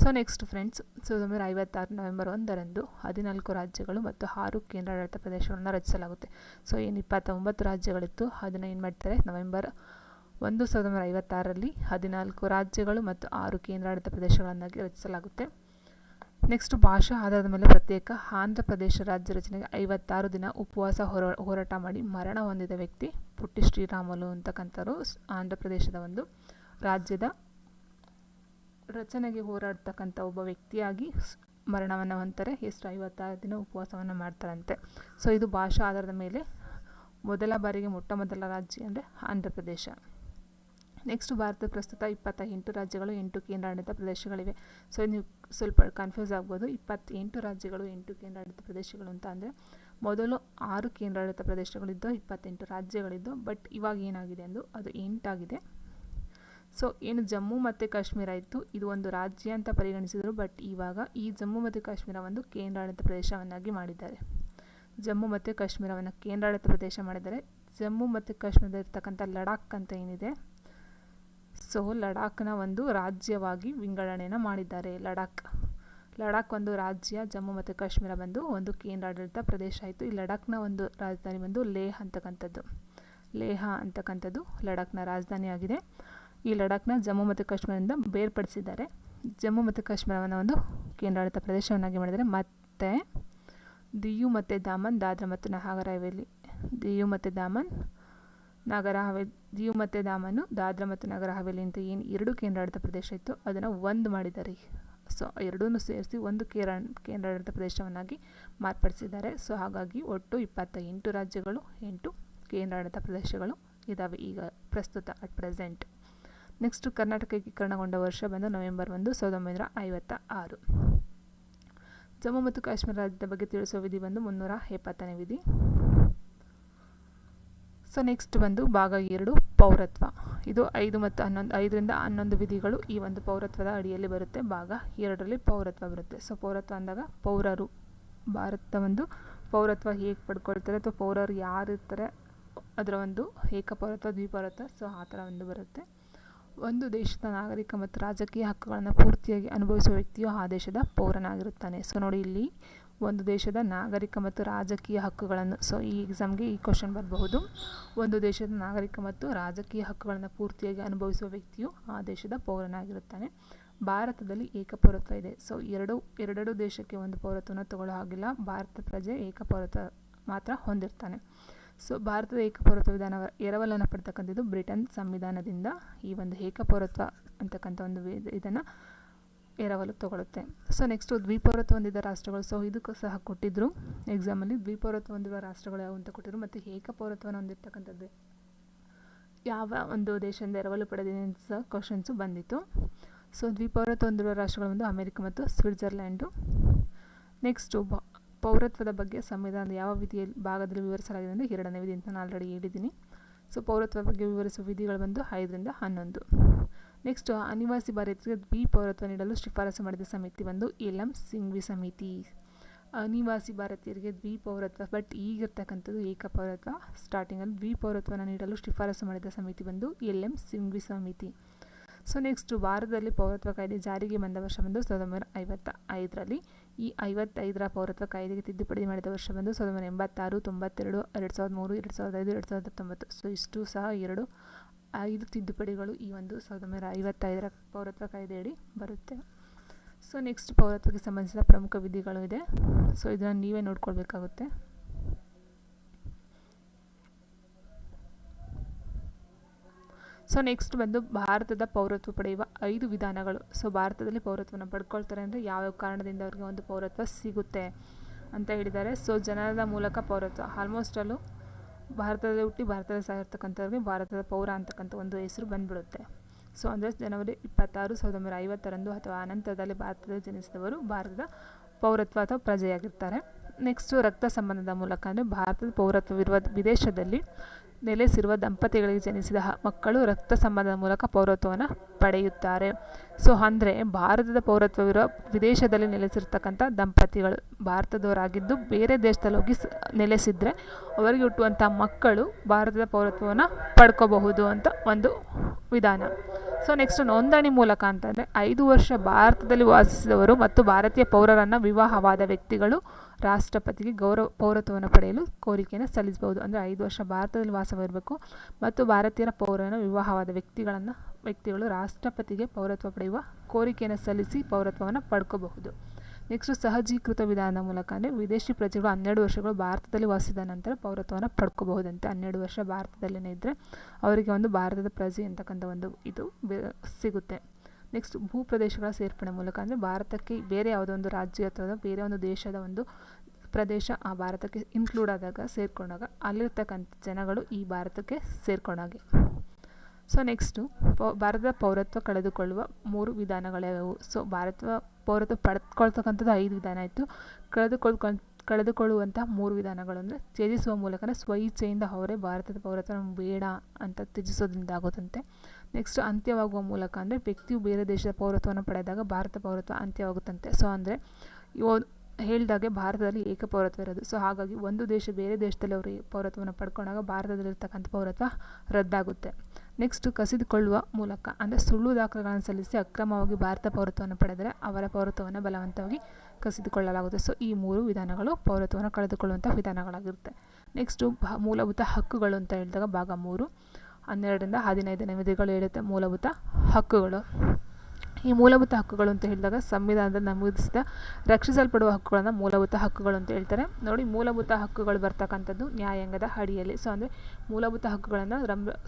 ಸೊ ನೆಕ್ಸ್ಟ್ ಫ್ರೆಂಡ್ಸ್ 1956 ನವೆಂಬರ್ 1ರಂದು 14 ರಾಜ್ಯಗಳು ಮತ್ತು 6 ಕೇಂದ್ರಾಡಳಿತ ಪ್ರದೇಶಗಳನ್ನು ರಚಿಸಲಾಗುತ್ತೆ. ಸೊ ಏನು 29 ರಾಜ್ಯಗಳಿತ್ತು ಅದನ್ನು ಏನು ಮಾಡ್ತಾರೆ ನವೆಂಬರ್ 1, 1956ರಲ್ಲಿ 14 ರಾಜ್ಯಗಳು ಮತ್ತು 6 ಕೇಂದ್ರಾಡಳಿತ ಪ್ರದೇಶಗಳನ್ನಾಗಿ ರಚಿಸಲಾಗುತ್ತೆ. ನೆಕ್ಸ್ಟ್ ಭಾಷಾ ಆಧಾರದ ಮೇಲೆ ಪ್ರತ್ಯೇಕ ಆಂಧ್ರ ಪ್ರದೇಶ ರಾಜ್ಯ ರಚನೆಗೆ 56 ದಿನ ಉಪವಾಸ ಹೋರಾಟ ಮಾಡಿ ಮರಣ ಹೊಂದಿದ ವ್ಯಕ್ತಿ ಪುಟ್ಟಿ ಶ್ರೀರಾಮುಲು ಅಂತಕ್ಕಂಥವ್ರು ಆಂಧ್ರ ಪ್ರದೇಶದ ಒಂದು ರಾಜ್ಯದ ರಚನೆಗೆ ಹೋರಾಡ್ತಕ್ಕಂಥ ಒಬ್ಬ ವ್ಯಕ್ತಿಯಾಗಿ ಮರಣವನ್ನು ಹೊಂದ್ತಾರೆ. ಎಷ್ಟು 56 ದಿನ ಉಪವಾಸವನ್ನು ಮಾಡ್ತಾರಂತೆ. ಸೊ ಇದು ಭಾಷಾ ಆಧಾರದ ಮೇಲೆ ಮೊದಲ ಬಾರಿಗೆ ಮೊದಲ ರಾಜ್ಯ ಅಂದರೆ ಆಂಧ್ರ ಪ್ರದೇಶ. ನೆಕ್ಸ್ಟ್ ಭಾರತದ ಪ್ರಸ್ತುತ 28 ರಾಜ್ಯಗಳು 8 ಕೇಂದ್ರಾಡಳಿತ ಪ್ರದೇಶಗಳಿವೆ. ಸೊ ನೀವು ಸ್ವಲ್ಪ ಕನ್ಫ್ಯೂಸ್ ಆಗ್ಬೋದು. 28 ರಾಜ್ಯಗಳು 8 ಕೇಂದ್ರಾಡಳಿತ ಪ್ರದೇಶಗಳು ಅಂತ ಅಂದರೆ ಮೊದಲು 6 ಕೇಂದ್ರಾಡಳಿತ ಪ್ರದೇಶಗಳಿದ್ದು 28 ರಾಜ್ಯಗಳಿದ್ದು, ಬಟ್ ಇವಾಗ ಏನಾಗಿದೆ ಅಂದು ಅದು 8 ಆಗಿದೆ. ಸೊ ಏನು ಜಮ್ಮು ಮತ್ತು ಕಾಶ್ಮೀರ ಇತ್ತು ಇದು ಒಂದು ರಾಜ್ಯ ಅಂತ ಪರಿಗಣಿಸಿದರು, ಬಟ್ ಇವಾಗ ಈ ಜಮ್ಮು ಮತ್ತು ಕಾಶ್ಮೀರ ಒಂದು ಕೇಂದ್ರಾಡಳಿತ ಪ್ರದೇಶವನ್ನಾಗಿ ಮಾಡಿದ್ದಾರೆ. ಜಮ್ಮು ಮತ್ತು ಕಾಶ್ಮೀರವನ್ನು ಕೇಂದ್ರಾಡಳಿತ ಪ್ರದೇಶ ಮಾಡಿದ್ದಾರೆ. ಜಮ್ಮು ಮತ್ತು ಕಾಶ್ಮೀರದಲ್ಲಿರ್ತಕ್ಕಂಥ ಲಡಾಖ್ ಅಂತ ಏನಿದೆ, ಸೊ ಲಡಾಖ್ನ ಒಂದು ರಾಜ್ಯವಾಗಿ ವಿಂಗಡಣೆಯನ್ನು ಮಾಡಿದ್ದಾರೆ. ಲಡಾಖ್ ಒಂದು ರಾಜ್ಯ, ಜಮ್ಮು ಮತ್ತು ಕಾಶ್ಮೀರ ಬಂದು ಒಂದು ಕೇಂದ್ರಾಡಳಿತ ಪ್ರದೇಶ ಆಯಿತು. ಈ ಲಡಾಖ್ನ ಒಂದು ರಾಜಧಾನಿ ಬಂದು ಲೇಹ್ ಅಂತಕ್ಕಂಥದ್ದು ಲಡಾಖ್ನ ರಾಜಧಾನಿಯಾಗಿದೆ. ಈ ಲಡಾಖ್ನ ಜಮ್ಮು ಮತ್ತು ಕಾಶ್ಮೀರದಿಂದ ಬೇರ್ಪಡಿಸಿದ್ದಾರೆ. ಜಮ್ಮು ಮತ್ತು ಕಾಶ್ಮೀರವನ್ನು ಒಂದು ಕೇಂದ್ರಾಡಳಿತ ಪ್ರದೇಶವನ್ನಾಗಿ ಮಾಡಿದ್ದಾರೆ. ಮತ್ತು ದಿಯು ಮತ್ತು ದಾಮನ್, ದಾದ್ರಾ ಮತ್ತು ನಗರ ಹವೇಲಿ, ದಿಯು ಮತ್ತು ದಾಮನ್, ದಾದ್ರಾ ಮತ್ತು ನಗರ ಹವೇಲಿ ಅಂತ ಏನು 2 ಕೇಂದ್ರಾಡಳಿತ ಪ್ರದೇಶ ಇತ್ತು ಅದನ್ನು ಒಂದು ಮಾಡಿದ್ದಾರೆ. ಸೊ ಎರಡೂ ಸೇರಿಸಿ ಒಂದು ಕೇಂದ್ರಾಡಳಿತ ಪ್ರದೇಶವನ್ನಾಗಿ ಮಾರ್ಪಡಿಸಿದ್ದಾರೆ. ಸೊ ಹಾಗಾಗಿ ಒಟ್ಟು 28 ರಾಜ್ಯಗಳು, 8 ಕೇಂದ್ರಾಡಳಿತ ಪ್ರದೇಶಗಳು ಇದ್ದಾವೆ ಈಗ ಪ್ರಸ್ತುತ ಅಟ್ ಪ್ರೆಸೆಂಟ್. ನೆಕ್ಸ್ಟು ಕರ್ನಾಟಕ ಏಕೀಕರಣಗೊಂಡ ವರ್ಷ ಬಂದು ನವೆಂಬರ್ 1, 1956. ಜಮ್ಮು ಮತ್ತು ಕಾಶ್ಮೀರ ರಾಜ್ಯದ ಬಗ್ಗೆ ತಿಳಿಸುವ ವಿಧಿ ಬಂದು 370ನೇ ವಿಧಿ. ಸೊ ನೆಕ್ಸ್ಟ್ ಬಂದು ಭಾಗ 2 ಪೌರತ್ವ. ಇದು 5 ಮತ್ತು 5ರಿಂದ 11 ವಿಧಿಗಳು ಈ ಒಂದು ಪೌರತ್ವದ ಅಡಿಯಲ್ಲಿ ಬರುತ್ತೆ. ಭಾಗ 2ರಲ್ಲಿ ಪೌರತ್ವ ಬರುತ್ತೆ. ಸೊ ಪೌರತ್ವ ಅಂದಾಗ ಪೌರರು, ಭಾರತ ಒಂದು ಪೌರತ್ವ ಹೇಗೆ ಪಡ್ಕೊಳ್ತಾರೆ ಅಥವಾ ಪೌರರು ಯಾರು ಇರ್ತಾರೆ ಅದರ ಒಂದು ಏಕಪೌರತ್ವ, ದ್ವಿಪೌರತ್ವ, ಸೊ ಆ ಥರ ಒಂದು ಬರುತ್ತೆ. ಒಂದು ದೇಶದ ನಾಗರಿಕ ಮತ್ತು ರಾಜಕೀಯ ಹಕ್ಕುಗಳನ್ನು ಪೂರ್ತಿಯಾಗಿ ಅನುಭವಿಸುವ ವ್ಯಕ್ತಿಯು ಆ ದೇಶದ ಪೌರನಾಗಿರುತ್ತಾನೆ. ಸೊ ನೋಡಿ ಇಲ್ಲಿ ಒಂದು ದೇಶದ ನಾಗರಿಕ ಮತ್ತು ರಾಜಕೀಯ ಹಕ್ಕುಗಳನ್ನು, ಸೊ ಈ ಎಕ್ಸಾಮ್ಗೆ ಈ ಕ್ವಶನ್ ಬರಬಹುದು. ಒಂದು ದೇಶದ ನಾಗರಿಕ ಮತ್ತು ರಾಜಕೀಯ ಹಕ್ಕುಗಳನ್ನು ಪೂರ್ತಿಯಾಗಿ ಅನುಭವಿಸುವ ವ್ಯಕ್ತಿಯು ಆ ದೇಶದ ಪೌರನಾಗಿರುತ್ತಾನೆ. ಭಾರತದಲ್ಲಿ ಏಕಪೌರತ್ವ ಇದೆ. ಸೊ ಎರಡೆರಡು ದೇಶಕ್ಕೆ ಒಂದು ಪೌರತ್ವವನ್ನು ತಗೊಳ್ಳೋ ಹಾಗಿಲ್ಲ. ಭಾರತ ಪ್ರಜೆ ಏಕಪೌರತ್ವ ಮಾತ್ರ ಹೊಂದಿರ್ತಾನೆ. ಸೊ ಭಾರತದ ಏಕಪೌರತ್ವ ವಿಧಾನ ಎರವಲನ್ನು ಪಡ್ತಕ್ಕಂಥದ್ದು ಬ್ರಿಟನ್ ಸಂವಿಧಾನದಿಂದ ಈ ಒಂದು ಏಕಪೌರತ್ವ ಅಂತಕ್ಕಂಥ ಒಂದು ಇದನ್ನು ಎರವಲು ತಗೊಳುತ್ತೆ. ಸೊ ನೆಕ್ಸ್ಟು ದ್ವಿಪೌರತ್ವ ಹೊಂದಿದ ರಾಷ್ಟ್ರಗಳು. ಸೊ ಇದಕ್ಕೂ ಸಹ ಕೊಟ್ಟಿದ್ದರು ಎಕ್ಸಾಮಲ್ಲಿ, ದ್ವಿಪೌರತ್ವ ಹೊಂದಿರುವ ರಾಷ್ಟ್ರಗಳು ಯಾವ ಅಂತ ಕೊಟ್ಟಿದ್ರು, ಮತ್ತು ಏಕಪೌರತ್ವವನ್ನು ಹೊಂದಿರತಕ್ಕಂಥದ್ದು ಯಾವ ಒಂದು ದೇಶದಿಂದ ಎರವಲು ಪಡೆದಿದೆ ಅಂತ ಸಹ ಕ್ವಶನ್ಸು ಬಂದಿತ್ತು. ಸೊ ದ್ವಿಪೌರತ್ವ ಹೊಂದಿರುವ ರಾಷ್ಟ್ರಗಳು ಒಂದು ಅಮೆರಿಕ ಮತ್ತು ಸ್ವಿಟ್ಜರ್ಲ್ಯಾಂಡು. ನೆಕ್ಸ್ಟು ಪೌರತ್ವದ ಬಗ್ಗೆ ಸಂವಿಧಾನದ ಯಾವ ವಿಧಿಯಲ್ಲಿ ಭಾಗದಲ್ಲಿ ವಿವರಿಸಲಾಗಿದೆ ಅಂದರೆ 2ನೇ ವಿಧಿ ಅಂತ ನಾನು ಆಲ್ರೆಡಿ ಹೇಳಿದ್ದೀನಿ. ಸೊ ಪೌರತ್ವದ ಬಗ್ಗೆ ವಿವರಿಸುವ ವಿಧಿಗಳು ಬಂದು 5ರಿಂದ 11. ನೆಕ್ಸ್ಟು ಅನಿವಾಸಿ ಭಾರತೀಯರಿಗೆ ದ್ವಿಪೌರತ್ವ ನೀಡಲು ಶಿಫಾರಸು ಮಾಡಿದ ಸಮಿತಿ ಬಂದು LM ಸಿಂಘ್ವಿ ಸಮಿತಿ. ಅನಿವಾಸಿ ಭಾರತೀಯರಿಗೆ ದ್ವಿಪೌರತ್ವ, ಬಟ್ ಈಗಿರ್ತಕ್ಕಂಥದ್ದು ಏಕಪೌರತ್ವ, ಸ್ಟಾರ್ಟಿಂಗಲ್ಲಿ ದ್ವಿಪೌರತ್ವನ ನೀಡಲು ಶಿಫಾರಸು ಮಾಡಿದ ಸಮಿತಿ ಬಂದು LM ಸಿಂಘ್ವಿ ಸಮಿತಿ. ಸೊ ನೆಕ್ಸ್ಟು ಭಾರತದಲ್ಲಿ ಪೌರತ್ವ ಕಾಯ್ದೆ ಜಾರಿಗೆ ಬಂದ ವರ್ಷ ಬಂದು 1955ರಲ್ಲಿ. ಈ 55ರ ಪೌರತ್ವ ಕಾಯ್ದೆಗೆ ತಿದ್ದುಪಡಿ ಮಾಡಿದ ವರ್ಷ ಬಂದು 1986, 92, 2003, 2005, 2019. ಸೊ ಇಷ್ಟು ಸಹ 5 ತಿದ್ದುಪಡಿಗಳು ಈ ಒಂದು 1955ರ ಪೌರತ್ವ ಕಾಯ್ದೆಯಡಿ ಬರುತ್ತೆ. ಸೊ ನೆಕ್ಸ್ಟ್ ಪೌರತ್ವಕ್ಕೆ ಸಂಬಂಧಿಸಿದ ಪ್ರಮುಖ ವಿಧಿಗಳು ಇದೆ. ಸೊ ಇದನ್ನು ನೀವೇ ನೋಡ್ಕೊಳ್ಬೇಕಾಗುತ್ತೆ. ಸೊ ನೆಕ್ಸ್ಟ್ ಬಂದು ಭಾರತದ ಪೌರತ್ವ ಪಡೆಯುವ 5 ವಿಧಾನಗಳು. ಸೊ ಭಾರತದಲ್ಲಿ ಪೌರತ್ವನ ಪಡ್ಕೊಳ್ತಾರೆ ಅಂದರೆ ಯಾವ್ಯಾವ ಕಾರಣದಿಂದ ಅವರಿಗೆ ಒಂದು ಪೌರತ್ವ ಸಿಗುತ್ತೆ ಅಂತ ಹೇಳಿದ್ದಾರೆ. ಸೊ ಜನನದ ಮೂಲಕ ಪೌರತ್ವ, ಆಲ್ಮೋಸ್ಟ್ ಅಲ್ಲೂ ಭಾರತದಲ್ಲಿ ಹುಟ್ಟಿ ಭಾರತದಲ್ಲಿ ಸಾಗಿರ್ತಕ್ಕಂಥವ್ರಿಗೆ ಭಾರತದ ಪೌರ ಅಂತಕ್ಕಂಥ ಒಂದು ಹೆಸರು ಬಂದ್ಬಿಡುತ್ತೆ. ಸೊ ಅಂದರೆ ಜನವರಿ 26, 1950ರಂದು ಅಥವಾ ಅನಂತರದಲ್ಲಿ ಭಾರತದಲ್ಲಿ ಜನಿಸಿದವರು ಭಾರತದ ಪೌರತ್ವ ಅಥವಾ ಪ್ರಜೆಯಾಗಿರ್ತಾರೆ. ನೆಕ್ಸ್ಟು ರಕ್ತ ಸಂಬಂಧದ ಮೂಲಕ ಅಂದರೆ ಭಾರತದ ಪೌರತ್ವವಿರುವ ವಿದೇಶದಲ್ಲಿ ನೆಲೆಸಿರುವ ದಂಪತಿಗಳಿಗೆ ಜನಿಸಿದ ಮಕ್ಕಳು ರಕ್ತ ಸಂಬಂಧದ ಮೂಲಕ ಪೌರತ್ವವನ್ನು ಪಡೆಯುತ್ತಾರೆ. ಸೊ ಅಂದರೆ ಭಾರತದ ಪೌರತ್ವವಿರುವ ವಿದೇಶದಲ್ಲಿ ನೆಲೆಸಿರ್ತಕ್ಕಂಥ ದಂಪತಿಗಳು ಭಾರತದವರಾಗಿದ್ದು ಬೇರೆ ದೇಶದಲ್ಲಿ ಹೋಗಿ ನೆಲೆಸಿದರೆ ಅವರಿಗೆ ಹುಟ್ಟುವಂಥ ಮಕ್ಕಳು ಭಾರತದ ಪೌರತ್ವವನ್ನು ಪಡ್ಕೋಬಹುದು ಅಂತ ಒಂದು ವಿಧಾನ. ಸೊ ನೆಕ್ಸ್ಟ್ ನೋಂದಣಿ ಮೂಲಕ ಅಂತಂದರೆ 5 ವರ್ಷ ಭಾರತದಲ್ಲಿ ವಾಸಿಸಿದವರು ಮತ್ತು ಭಾರತೀಯ ಪೌರರನ್ನು ವಿವಾಹವಾದ ವ್ಯಕ್ತಿಗಳು ರಾಷ್ಟ್ರಪತಿಗೆ ಪೌರತ್ವವನ್ನು ಪಡೆಯಲು ಕೋರಿಕೆಯನ್ನು ಸಲ್ಲಿಸಬಹುದು. ಅಂದರೆ 5 ವರ್ಷ ಭಾರತದಲ್ಲಿ ವಾಸವಿರಬೇಕು ಮತ್ತು ಭಾರತೀಯರ ಪೌರನ ವಿವಾಹವಾದ ವ್ಯಕ್ತಿಗಳು ರಾಷ್ಟ್ರಪತಿಗೆ ಪೌರತ್ವ ಪಡೆಯುವ ಕೋರಿಕೆಯನ್ನು ಸಲ್ಲಿಸಿ ಪೌರತ್ವವನ್ನು ಪಡ್ಕೋಬಹುದು. ನೆಕ್ಸ್ಟು ಸಹಜೀಕೃತ ವಿಧಾನದ ಮೂಲಕ ಅಂದರೆ ವಿದೇಶಿ ಪ್ರಜೆಗಳು 12 ವರ್ಷಗಳು ಭಾರತದಲ್ಲಿ ವಾಸಿಸಿದ ನಂತರ ಪೌರತ್ವವನ್ನು ಪಡ್ಕೋಬಹುದಂತೆ. 12 ವರ್ಷ ಭಾರತದಲ್ಲೇ ಇದ್ದರೆ ಅವರಿಗೆ ಒಂದು ಭಾರತದ ಪ್ರಜೆ ಅಂತಕ್ಕಂಥ ಒಂದು ಇದು ಸಿಗುತ್ತೆ. ನೆಕ್ಸ್ಟ್ ಭೂ ಪ್ರದೇಶಗಳ ಸೇರ್ಪಡೆ ಮೂಲಕ ಅಂದರೆ ಭಾರತಕ್ಕೆ ಬೇರೆ ಯಾವುದೋ ಒಂದು ರಾಜ್ಯ ಅಥವಾ ಬೇರೆ ಒಂದು ದೇಶದ ಒಂದು ಪ್ರದೇಶ ಆ ಭಾರತಕ್ಕೆ ಇನ್ಕ್ಲೂಡ್ ಆದಾಗ ಸೇರಿಕೊಂಡಾಗ ಅಲ್ಲಿರ್ತಕ್ಕಂಥ ಜನಗಳು ಈ ಭಾರತಕ್ಕೆ ಸೇರ್ಕೊಂಡಾಗೆ. ಸೊ ನೆಕ್ಸ್ಟು ಭಾರತದ ಪೌರತ್ವ ಕಳೆದುಕೊಳ್ಳುವ 3 ವಿಧಾನಗಳ್ಯಾವು. ಸೊ ಪೌರತ್ವ ಪಡೆದುಕೊಳ್ತಕ್ಕಂಥದ್ದು 5 ವಿಧಾನ ಇತ್ತು. ಕಳೆದುಕೊಳ್ಳುವಂತಹ 3 ವಿಧಾನಗಳು ಅಂದರೆ ತ್ಯಜಿಸುವ ಮೂಲಕ ಸ್ವಇಚ್ಛೆಯಿಂದ ಅವರೇ ಭಾರತದ ಪೌರತ್ವ ಬೇಡ ಅಂತ ತ್ಯಜಿಸೋದ್ರಿಂದ ಆಗೋದಂತೆ. ನೆಕ್ಸ್ಟ್ ಅಂತ್ಯವಾಗುವ ಮೂಲಕ ಅಂದರೆ ವ್ಯಕ್ತಿಯು ಬೇರೆ ದೇಶದ ಪೌರತ್ವವನ್ನು ಪಡೆದಾಗ ಭಾರತ ಪೌರತ್ವ ಅಂತ್ಯವಾಗುತ್ತಂತೆ. ಸೊ ಅಂದರೆ ಹೇಳಿದಾಗೆ ಭಾರತದಲ್ಲಿ ಏಕಪೌರತ್ವ ಇರೋದು. ಸೊ ಹಾಗಾಗಿ ಒಂದು ದೇಶ ಬೇರೆ ದೇಶದಲ್ಲಿ ಅವರು ಪೌರತ್ವವನ್ನು ಪಡ್ಕೊಂಡಾಗ ಭಾರತದಲ್ಲಿರ್ತಕ್ಕಂಥ ಪೌರತ್ವ ರದ್ದಾಗುತ್ತೆ. ನೆಕ್ಸ್ಟ್ ಕಸಿದುಕೊಳ್ಳುವ ಮೂಲಕ ಅಂದರೆ ಸುಳ್ಳು ದಾಖಲೆಗಳನ್ನು ಸಲ್ಲಿಸಿ ಅಕ್ರಮವಾಗಿ ಭಾರತ ಪೌರತ್ವವನ್ನು ಪಡೆದರೆ ಅವರ ಪೌರತ್ವವನ್ನು ಬಲವಂತವಾಗಿ ಕಸಿದುಕೊಳ್ಳಲಾಗುತ್ತೆ. ಸೊ ಈ 3 ವಿಧಾನಗಳು ಪೌರತ್ವವನ್ನು ಕಳೆದುಕೊಳ್ಳುವಂಥ ವಿಧಾನಗಳಾಗಿರುತ್ತೆ. ನೆಕ್ಸ್ಟು ಮೂಲಭೂತ ಹಕ್ಕುಗಳು ಅಂತ ಹೇಳಿದಾಗ ಭಾಗ 3 12ರಿಂದ 15ನೇ ವಿಧಿಗಳು ಹೇಳುತ್ತೆ ಮೂಲಭೂತ ಹಕ್ಕುಗಳು. ಈ ಮೂಲಭೂತ ಹಕ್ಕುಗಳು ಅಂತ ಹೇಳಿದಾಗ ಸಂವಿಧಾನದಲ್ಲಿ ನಮೂದಿಸಿದ ರಕ್ಷಿಸಲ್ಪಡುವ ಹಕ್ಕುಗಳನ್ನು ಮೂಲಭೂತ ಹಕ್ಕುಗಳು ಅಂತ ಹೇಳ್ತಾರೆ. ನೋಡಿ, ಮೂಲಭೂತ ಹಕ್ಕುಗಳು ಬರ್ತಕ್ಕಂಥದ್ದು ನ್ಯಾಯಾಂಗದ ಅಡಿಯಲ್ಲಿ. ಸೊ ಅಂದರೆ ಮೂಲಭೂತ ಹಕ್ಕುಗಳನ್ನು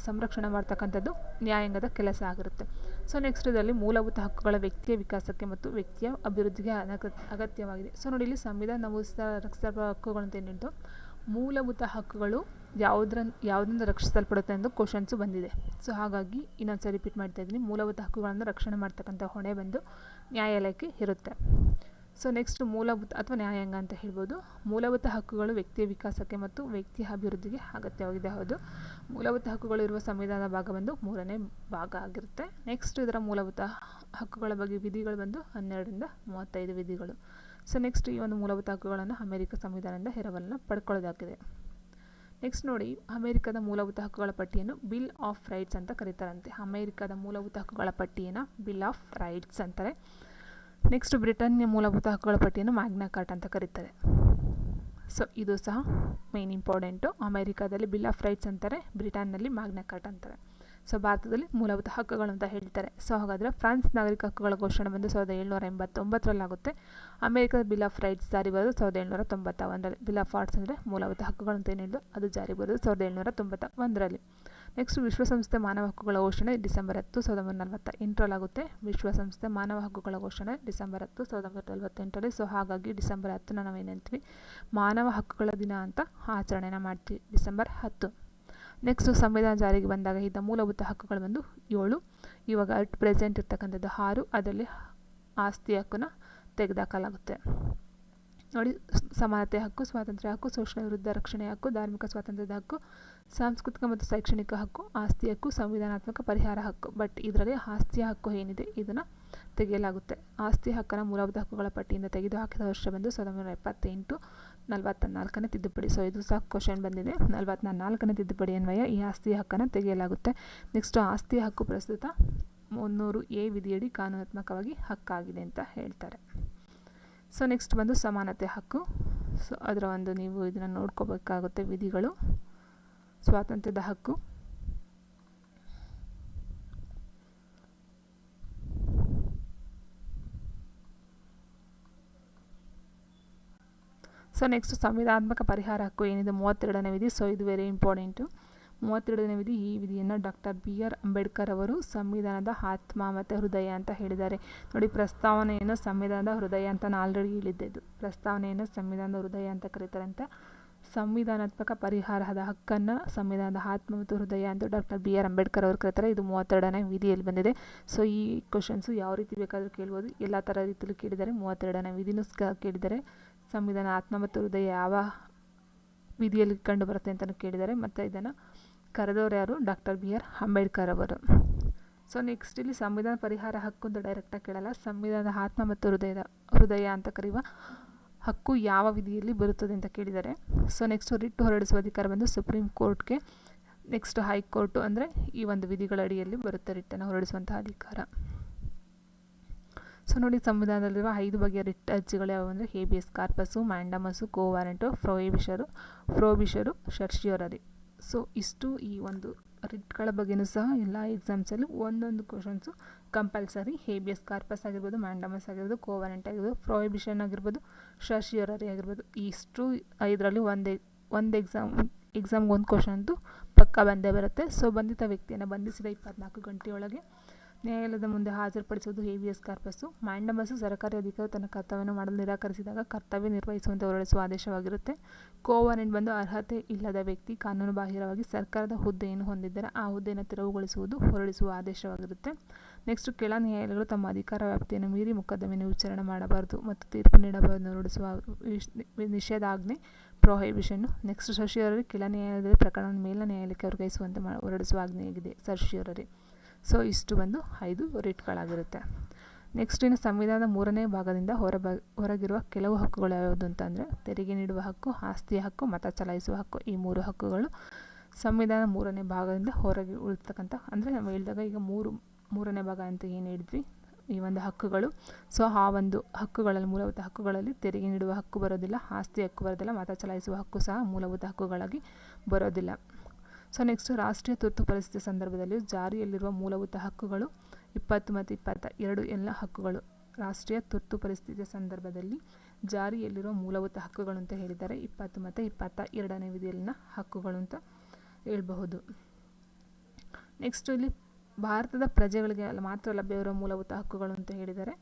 ಸಂರಕ್ಷಣೆ ಮಾಡ್ತಕ್ಕಂಥದ್ದು ನ್ಯಾಯಾಂಗದ ಕೆಲಸ ಆಗಿರುತ್ತೆ. ಸೊ ನೆಕ್ಸ್ಟ್ ಇದರಲ್ಲಿ ಮೂಲಭೂತ ಹಕ್ಕುಗಳ ವ್ಯಕ್ತಿಯ ವಿಕಾಸಕ್ಕೆ ಮತ್ತು ವ್ಯಕ್ತಿಯ ಅಭಿವೃದ್ಧಿಗೆ ಅಗತ್ಯವಾಗಿದೆ. ಸೊ ನೋಡಿ, ಇಲ್ಲಿ ಸಂವಿಧಾನ ನಮೂದಿಸಿದ ರಕ್ಷಿಸಲ್ಪಡುವ ಹಕ್ಕುಗಳು ಅಂತ ಏನು ಹೇಳ್ತು, ಮೂಲಭೂತ ಹಕ್ಕುಗಳು ಯಾವುದರಿಂದ ರಕ್ಷಿಸಲ್ಪಡುತ್ತೆ ಎಂದು ಕ್ವಶನ್ಸು ಬಂದಿದೆ. ಸೊ ಹಾಗಾಗಿ ಇನ್ನೊಂದ್ಸರಿ ರಿಪೀಟ್ ಮಾಡ್ತಾ ಇದ್ದೀನಿ. ಮೂಲಭೂತ ಹಕ್ಕುಗಳನ್ನು ರಕ್ಷಣೆ ಮಾಡ್ತಕ್ಕಂಥ ಹೊಣೆ ಬಂದು ನ್ಯಾಯಾಲಯಕ್ಕೆ ಇರುತ್ತೆ. ಸೊ ನೆಕ್ಸ್ಟ್ ಮೂಲಭೂತ ಅಥವಾ ನ್ಯಾಯಾಂಗ ಅಂತ ಹೇಳ್ಬೋದು. ಮೂಲಭೂತ ಹಕ್ಕುಗಳು ವ್ಯಕ್ತಿಯ ವಿಕಾಸಕ್ಕೆ ಮತ್ತು ವ್ಯಕ್ತಿಯ ಅಭಿವೃದ್ಧಿಗೆ ಅಗತ್ಯವಾಗಿದೆ. ಹೌದು, ಮೂಲಭೂತ ಹಕ್ಕುಗಳು ಇರುವ ಸಂವಿಧಾನದ ಭಾಗ ಬಂದು 3ನೇ ಭಾಗ ಆಗಿರುತ್ತೆ. ನೆಕ್ಸ್ಟ್ ಇದರ ಮೂಲಭೂತ ಹಕ್ಕುಗಳ ಬಗ್ಗೆ ವಿಧಿಗಳು ಬಂದು 12ರಿಂದ 35 ವಿಧಿಗಳು. ಸೊ ನೆಕ್ಸ್ಟ್ ಈ ಒಂದು ಮೂಲಭೂತ ಹಕ್ಕುಗಳನ್ನು ಅಮೆರಿಕ ಸಂವಿಧಾನದಿಂದ ಎರವಲನ್ನು ಪಡ್ಕೊಳ್ಳೋದಾಗಿದೆ. ನೆಕ್ಸ್ಟ್ ನೋಡಿ, ಅಮೆರಿಕದ ಮೂಲಭೂತ ಹಕ್ಕುಗಳ ಪಟ್ಟಿಯನ್ನು ಬಿಲ್ ಆಫ್ ರೈಟ್ಸ್ ಅಂತ ಕರೀತಾರಂತೆ. ಅಮೆರಿಕದ ಮೂಲಭೂತ ಹಕ್ಕುಗಳ ಪಟ್ಟಿಯನ್ನು ಬಿಲ್ ಆಫ್ ರೈಟ್ಸ್ ಅಂತಾರೆ. ನೆಕ್ಸ್ಟ್ ಬ್ರಿಟನ್ಯ ಮೂಲಭೂತ ಹಕ್ಕುಗಳ ಪಟ್ಟಿಯನ್ನು ಮ್ಯಾಗ್ನಾ ಕಾರ್ಟಾ ಅಂತ ಕರೀತಾರೆ. ಸೊ ಇದು ಸಹ ಮೇನ್ ಇಂಪಾರ್ಟೆಂಟು. ಅಮೆರಿಕಾದಲ್ಲಿ ಬಿಲ್ ಆಫ್ ರೈಟ್ಸ್ ಅಂತಾರೆ, ಬ್ರಿಟನ್ನಲ್ಲಿ ಮ್ಯಾಗ್ನಾ ಕಾರ್ಟಾ ಅಂತಾರೆ. ಸೊ ಭಾರತದಲ್ಲಿ ಮೂಲಭೂತ ಹಕ್ಕುಗಳು ಅಂತ ಹೇಳ್ತಾರೆ. ಸೊ ಹಾಗಾದರೆ ಫ್ರಾನ್ಸ್ ನಾಗರಿಕ ಹಕ್ಕುಗಳ ಘೋಷಣೆ ಬಂದು 1789ರಲ್ಲಾಗುತ್ತೆ. ಅಮೆರಿಕದ ಬಿಲ್ ಆಫ್ ರೈಟ್ಸ್ ಜಾರಿ ಬರೋದು 1791ರಲ್ಲಿ. ಬಿಲ್ ಆಫ್ ಆರ್ಟ್ಸ್ ಅಂದರೆ ಮೂಲಭೂತ ಹಕ್ಕುಗಳು ಅಂತ ಏನು ಹೇಳಿದ್ರು, ಅದು ಜಾರಿ ಬರೋದು 1791ರಲ್ಲಿ. ನೆಕ್ಸ್ಟ್ ವಿಶ್ವಸಂಸ್ಥೆ ಮಾನವ ಹಕ್ಕುಗಳ ಘೋಷಣೆ ಡಿಸೆಂಬರ್ 10, 1948ರಲ್ಲಾಗುತ್ತೆ. ವಿಶ್ವಸಂಸ್ಥೆ ಮಾನವ ಹಕ್ಕುಗಳ ಘೋಷಣೆ ಡಿಸೆಂಬರ್ 10, 1948ರಲ್ಲಿ. ಸೊ ಹಾಗಾಗಿ ಡಿಸೆಂಬರ್ 10ನ ನಾವೇನು ಹೇಳ್ತೀವಿ, ಮಾನವ ಹಕ್ಕುಗಳ ದಿನ ಅಂತ ಆಚರಣೆನ ಮಾಡ್ತೀವಿ, ಡಿಸೆಂಬರ್ 10. ನೆಕ್ಸ್ಟು ಸಂವಿಧಾನ ಜಾರಿಗೆ ಬಂದಾಗ ಇದ್ದ ಮೂಲಭೂತ ಹಕ್ಕುಗಳು ಬಂದು 7. ಇವಾಗ ಅಟ್ ಪ್ರೆಸೆಂಟ್ ಇರ್ತಕ್ಕಂಥದ್ದು 6. ಅದರಲ್ಲಿ ಆಸ್ತಿ ಹಕ್ಕನ್ನು ತೆಗೆದುಹಾಕಲಾಗುತ್ತೆ. ನೋಡಿ, ಸಮಾನತೆ ಹಕ್ಕು, ಸ್ವಾತಂತ್ರ್ಯ ಹಕ್ಕು, ಶೋಷಣೆ ವಿರುದ್ಧ ರಕ್ಷಣೆ ಹಕ್ಕು, ಧಾರ್ಮಿಕ ಸ್ವಾತಂತ್ರ್ಯದ ಹಕ್ಕು, ಸಾಂಸ್ಕೃತಿಕ ಮತ್ತು ಶೈಕ್ಷಣಿಕ ಹಕ್ಕು, ಆಸ್ತಿ ಹಕ್ಕು, ಸಂವಿಧಾನಾತ್ಮಕ ಪರಿಹಾರ ಹಕ್ಕು. ಬಟ್ ಇದರಲ್ಲಿ ಆಸ್ತಿಯ ಹಕ್ಕು ಏನಿದೆ ಇದನ್ನು ತೆಗೆಯಲಾಗುತ್ತೆ. ಆಸ್ತಿ ಹಕ್ಕನ್ನು ಮೂಲಭೂತ ಹಕ್ಕುಗಳ ಪಟ್ಟಿಯಿಂದ ತೆಗೆದುಹಾಕಿದ ವರ್ಷ ಬಂದು 1978, 44ನೇ ತಿದ್ದುಪಡಿ. ಸೊ ಇದು ಸಹ ಕ್ವಶನ್ ಬಂದಿದೆ. 44ನೇ ತಿದ್ದುಪಡಿ ಅನ್ವಯ ಈ ಆಸ್ತಿ ಹಕ್ಕನ್ನು ತೆಗೆಯಲಾಗುತ್ತೆ. ನೆಕ್ಸ್ಟ್ ಆಸ್ತಿ ಹಕ್ಕು ಪ್ರಸ್ತುತ 300A ವಿಧಿಯಡಿ ಕಾನೂನಾತ್ಮಕವಾಗಿ ಹಕ್ಕಾಗಿದೆ ಅಂತ ಹೇಳ್ತಾರೆ. ಸೊ ನೆಕ್ಸ್ಟ್ ಬಂದು ಸಮಾನತೆ ಹಕ್ಕು. ಸೊ ಅದರ ಒಂದು ನೀವು ಇದನ್ನು ನೋಡ್ಕೋಬೇಕಾಗುತ್ತೆ ವಿಧಿಗಳು. ಸ್ವಾತಂತ್ರ್ಯದ ಹಕ್ಕು, ಸೊ ನೆಕ್ಸ್ಟ್ ಸಂವಿಧಾನಾತ್ಮಕ ಪರಿಹಾರ ಹಕ್ಕು ಏನಿದೆ 32ನೇ ವಿಧಿ. ಸೊ ಇದು ವೆರಿ ಇಂಪಾರ್ಟೆಂಟು. 32ನೇ ವಿಧಿ. ಈ ವಿಧಿಯನ್ನು ಡಾಕ್ಟರ್ BR ಅಂಬೇಡ್ಕರ್ ಅವರು ಸಂವಿಧಾನದ ಆತ್ಮ ಮತ್ತು ಹೃದಯ ಅಂತ ಹೇಳಿದ್ದಾರೆ. ನೋಡಿ, ಪ್ರಸ್ತಾವನೆಯನ್ನು ಸಂವಿಧಾನದ ಹೃದಯ ಅಂತ ನಾನು ಆಲ್ರೆಡಿ ಹೇಳಿದ್ದೆ. ಪ್ರಸ್ತಾವನೆಯನ್ನು ಸಂವಿಧಾನದ ಹೃದಯ ಅಂತ ಕರೀತಾರಂತೆ. ಸಂವಿಧಾನಾತ್ಮಕ ಪರಿಹಾರದ ಹಕ್ಕನ್ನು ಸಂವಿಧಾನದ ಆತ್ಮ ಮತ್ತು ಹೃದಯ ಅಂತ ಡಾಕ್ಟರ್ BR ಅಂಬೇಡ್ಕರ್ ಅವರು ಕರೀತಾರೆ. ಇದು 32ನೇ ವಿಧಿಯಲ್ಲಿ ಬಂದಿದೆ. ಸೊ ಈ ಕ್ವಶನ್ಸು ಯಾವ ರೀತಿ ಬೇಕಾದರೂ ಕೇಳ್ಬೋದು, ಎಲ್ಲ ಥರ ರೀತಿಯಲ್ಲಿ ಕೇಳಿದ್ದಾರೆ. 32ನೇ ವಿಧಿನೂ ಕೇಳಿದ್ದಾರೆ. ಸಂವಿಧಾನ ಆತ್ಮ ಮತ್ತು ಹೃದಯ ಯಾವ ವಿಧಿಯಲ್ಲಿ ಕಂಡು ಬರುತ್ತೆ ಅಂತಲೂ ಕೇಳಿದ್ದಾರೆ. ಮತ್ತು ಇದನ್ನು ಕರೆದವರು ಯಾರು, ಡಾಕ್ಟರ್ BR ಅಂಬೇಡ್ಕರ್ ಅವರು. ಸೊ ನೆಕ್ಸ್ಟ್ ಇಲ್ಲಿ ಸಂವಿಧಾನ ಪರಿಹಾರ ಹಕ್ಕು ಅಂತ ಡೈರೆಕ್ಟಾಗಿ ಕೇಳಲ್ಲ. ಸಂವಿಧಾನದ ಆತ್ಮ ಮತ್ತು ಹೃದಯ ಅಂತ ಕರೆಯುವ ಹಕ್ಕು ಯಾವ ವಿಧಿಯಲ್ಲಿ ಬರುತ್ತದೆ ಅಂತ ಕೇಳಿದ್ದಾರೆ. ಸೊ ನೆಕ್ಸ್ಟ್ ರಿಟ್ ಹೊರಡಿಸುವ ಅಧಿಕಾರ ಬಂದು ಸುಪ್ರೀಂ ಕೋರ್ಟ್ಗೆ. ನೆಕ್ಸ್ಟ್ ಹೈಕೋರ್ಟು ಅಂದರೆ ಈ ಒಂದು ವಿಧಿಗಳ ಅಡಿಯಲ್ಲಿ ಬರುತ್ತೆ ರಿಟ್ಟನ್ನು ಹೊರಡಿಸುವಂಥ ಅಧಿಕಾರ. ಸೊ ನೋಡಿ, ಸಂವಿಧಾನದಲ್ಲಿರುವ 5 ಬಗೆಯ ರಿಟ್ ಅರ್ಜಿಗಳು ಯಾವುವು ಅಂದರೆ ಹೇಬಿಯಸ್ ಕಾರ್ಪಸ್ಸು, ಮ್ಯಾಂಡಮಸ್ಸು, ಕೋ ವಾರೆಂಟು, ಪ್ರೊಹಿಬಿಷರು, ಸರ್ಷಿಯರರಿ. ಸೊ ಇಷ್ಟು ಈ ಒಂದು ರಿಟ್ಗಳ ಬಗ್ಗೆಯೂ ಸಹ ಎಲ್ಲ ಎಕ್ಸಾಮ್ಸಲ್ಲೂ ಒಂದೊಂದು ಕ್ವಶನ್ಸು ಕಂಪಲ್ಸರಿ. ಹೇಬಿಯಸ್ ಕಾರ್ಪಸ್ ಆಗಿರ್ಬೋದು, ಮ್ಯಾಂಡಮಸ್ ಆಗಿರ್ಬೋದು, ಕೋ ವಾರೆಂಟ್ ಆಗಿರ್ಬೋದು, ಪ್ರೊಹಿಬಿಷನ್ ಆಗಿರ್ಬೋದು, ಸರ್ಷಿಯರರಿ ಆಗಿರ್ಬೋದು. ಇಷ್ಟು 5ರಲ್ಲಿ ಒಂದು ಎಕ್ಸಾಮ್ಗೆ ಒಂದು ಕ್ವಶನ್ ಅಂತೂ ಪಕ್ಕ ಬಂದೇ ಬರುತ್ತೆ. ಸೊ ಬಂಧಿತ ವ್ಯಕ್ತಿಯನ್ನು ಬಂಧಿಸಿದ 24 ಗಂಟೆಯೊಳಗೆ ನ್ಯಾಯಾಲಯದ ಮುಂದೆ ಹಾಜರುಪಡಿಸುವುದು ಹೇಬಿಯಸ್ ಕಾರ್ಪಸ್ಸು. ಮ್ಯಾಂಡಮಸ್ಸು ಸರ್ಕಾರಿ ಅಧಿಕಾರಿ ತನ್ನ ಕರ್ತವ್ಯವನ್ನು ಮಾಡಲು ನಿರಾಕರಿಸಿದಾಗ ಕರ್ತವ್ಯ ನಿರ್ವಹಿಸುವಂತೆ ಹೊರಡಿಸುವ ಆದೇಶವಾಗಿರುತ್ತೆ. ಕೋ ವಾರೆಂಟ್ ಬಂದು ಅರ್ಹತೆ ಇಲ್ಲದ ವ್ಯಕ್ತಿ ಕಾನೂನು ಬಾಹಿರವಾಗಿ ಸರ್ಕಾರದ ಹುದ್ದೆಯನ್ನು ಹೊಂದಿದ್ದರೆ ಆ ಹುದ್ದೆಯನ್ನು ತೆರವುಗೊಳಿಸುವುದು ಹೊರಡಿಸುವ ಆದೇಶವಾಗಿರುತ್ತೆ. ನೆಕ್ಸ್ಟ್ ಕೆಳ ನ್ಯಾಯಾಲಯಗಳು ತಮ್ಮ ಅಧಿಕಾರ ವ್ಯಾಪ್ತಿಯನ್ನು ಮೀರಿ ಮೊಕದ್ದಮೆಯನ್ನು ವಿಚಾರಣೆ ಮಾಡಬಾರದು ಮತ್ತು ತೀರ್ಪು ನೀಡಬಾರದು ಹೊರಡಿಸುವ ನಿಷೇಧಾಜ್ಞೆ, ಪ್ರೊಹಿಬಿಷನ್ನು. ನೆಕ್ಸ್ಟ್ ಸರ್ಷಿಯರರಿ ಕೆಳ ನ್ಯಾಯಾಲಯದಲ್ಲಿ ಪ್ರಕರಣವನ್ನು ಮೇಲಿನ ನ್ಯಾಯಾಲಯಕ್ಕೆ ವರ್ಗಾಯಿಸುವಂತೆ ಹೊರಡಿಸುವ ಆಜ್ಞೆಯಾಗಿದೆ ಸರ್ಷಿಯರರಿ. ಸೊ ಇಷ್ಟು ಬಂದು 5 ರಿಟ್ಗಳಾಗಿರುತ್ತೆ. ನೆಕ್ಸ್ಟ್ ಇನ್ನು ಸಂವಿಧಾನದ 3ನೇ ಭಾಗದಿಂದ ಹೊರಗಿರುವ ಕೆಲವು ಹಕ್ಕುಗಳು ಯಾವುದು ಅಂತಂದರೆ ತೆರಿಗೆ ನೀಡುವ ಹಕ್ಕು, ಆಸ್ತಿಯ ಹಕ್ಕು, ಮತ ಚಲಾಯಿಸುವ ಹಕ್ಕು. ಈ 3 ಹಕ್ಕುಗಳು ಸಂವಿಧಾನ 3ನೇ ಭಾಗದಿಂದ ಹೊರಗೆ ಉಳಿತಕ್ಕಂಥ, ಅಂದರೆ ನಾವು ಹೇಳಿದಾಗ ಈಗ 3ನೇ ಭಾಗ ಅಂತ ಏನು ಹೇಳಿದ್ವಿ ಈ ಒಂದು ಹಕ್ಕುಗಳು. ಸೊ ಆ ಒಂದು ಹಕ್ಕುಗಳಲ್ಲಿ ಮೂಲಭೂತ ಹಕ್ಕುಗಳಲ್ಲಿ ತೆರಿಗೆ ನೀಡುವ ಹಕ್ಕು ಬರೋದಿಲ್ಲ, ಆಸ್ತಿ ಹಕ್ಕು ಬರೋದಿಲ್ಲ, ಮತ ಚಲಾಯಿಸುವ ಹಕ್ಕು ಸಹ ಮೂಲಭೂತ ಹಕ್ಕುಗಳಾಗಿ ಬರೋದಿಲ್ಲ. ಸೊ ನೆಕ್ಸ್ಟ್ ರಾಷ್ಟ್ರೀಯ ತುರ್ತು ಪರಿಸ್ಥಿತಿ ಸಂದರ್ಭದಲ್ಲಿ ಜಾರಿಯಲ್ಲಿರುವ ಮೂಲಭೂತ ಹಕ್ಕುಗಳು 20 ಮತ್ತು 22 ಎಲ್ಲ ಹಕ್ಕುಗಳು ರಾಷ್ಟ್ರೀಯ ತುರ್ತು ಪರಿಸ್ಥಿತಿಯ ಸಂದರ್ಭದಲ್ಲಿ ಜಾರಿಯಲ್ಲಿರುವ ಮೂಲಭೂತ ಹಕ್ಕುಗಳು ಅಂತ ಹೇಳಿದ್ದಾರೆ. 20 ಮತ್ತು 22ನೇ ವಿಧಿಯಲ್ಲಿನ ಹಕ್ಕುಗಳು ಅಂತ ಹೇಳಬಹುದು. ನೆಕ್ಸ್ಟ್ ಇಲ್ಲಿ ಭಾರತದ ಪ್ರಜೆಗಳಿಗೆ ಮಾತ್ರ ಲಭ್ಯವಿರುವ ಮೂಲಭೂತ ಹಕ್ಕುಗಳು ಅಂತ ಹೇಳಿದ್ದಾರೆ.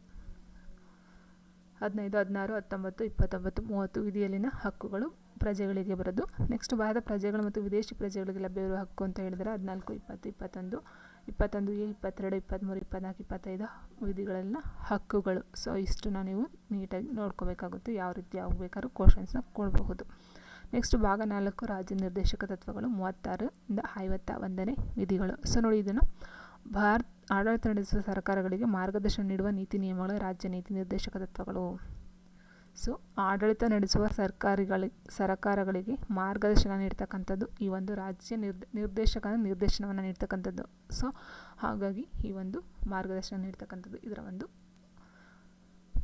15, 16, 19, 29, 30 ವಿಧಿಯಲ್ಲಿನ ಹಕ್ಕುಗಳು ಪ್ರಜೆಗಳಿಗೆ ಬರೋದು. ನೆಕ್ಸ್ಟ್ ಭಾರತ ಪ್ರಜೆಗಳು ಮತ್ತು ವಿದೇಶಿ ಪ್ರಜೆಗಳಿಗೆ ಲಭ್ಯವಿರುವ ಹಕ್ಕು ಅಂತ ಹೇಳಿದರೆ 14, 20, 21, 21A, 22, 23, 24, 25 ವಿಧಿಗಳಲ್ಲಿನ ಹಕ್ಕುಗಳು. ಸೊ ಇಷ್ಟನ್ನ ನೀವು ನೀಟಾಗಿ ನೋಡ್ಕೋಬೇಕಾಗುತ್ತೆ. ಯಾವ ರೀತಿ ಆಗಬೇಕಾದ್ರೂ ಕ್ವಶನ್ಸ್ನ ಕೊಡಬಹುದು. ನೆಕ್ಸ್ಟ್ ಭಾಗ 4 ರಾಜ್ಯ ನಿರ್ದೇಶಕ ತತ್ವಗಳು 36ರಿಂದ 51ನೇ ವಿಧಿಗಳು. ಸೊ ನೋಡಿ, ಇದನ್ನು ಆಡಳಿತ ನಡೆಸುವ ಸರ್ಕಾರಗಳಿಗೆ ಮಾರ್ಗದರ್ಶನ ನೀಡುವ ನೀತಿ ನಿಯಮಗಳು ರಾಜ್ಯ ನೀತಿ ನಿರ್ದೇಶಕ ತತ್ವಗಳು. ಸೊ ಆಡಳಿತ ನಡೆಸುವ ಸರ್ಕಾರಗಳಿಗೆ ಮಾರ್ಗದರ್ಶನ ನೀಡ್ತಕ್ಕಂಥದ್ದು ಈ ಒಂದು ರಾಜ್ಯ ನಿರ್ದೇಶನವನ್ನು ನೀಡ್ತಕ್ಕಂಥದ್ದು. ಸೊ ಹಾಗಾಗಿ ಈ ಒಂದು ಮಾರ್ಗದರ್ಶನ ನೀಡ್ತಕ್ಕಂಥದ್ದು ಇದರ ಒಂದು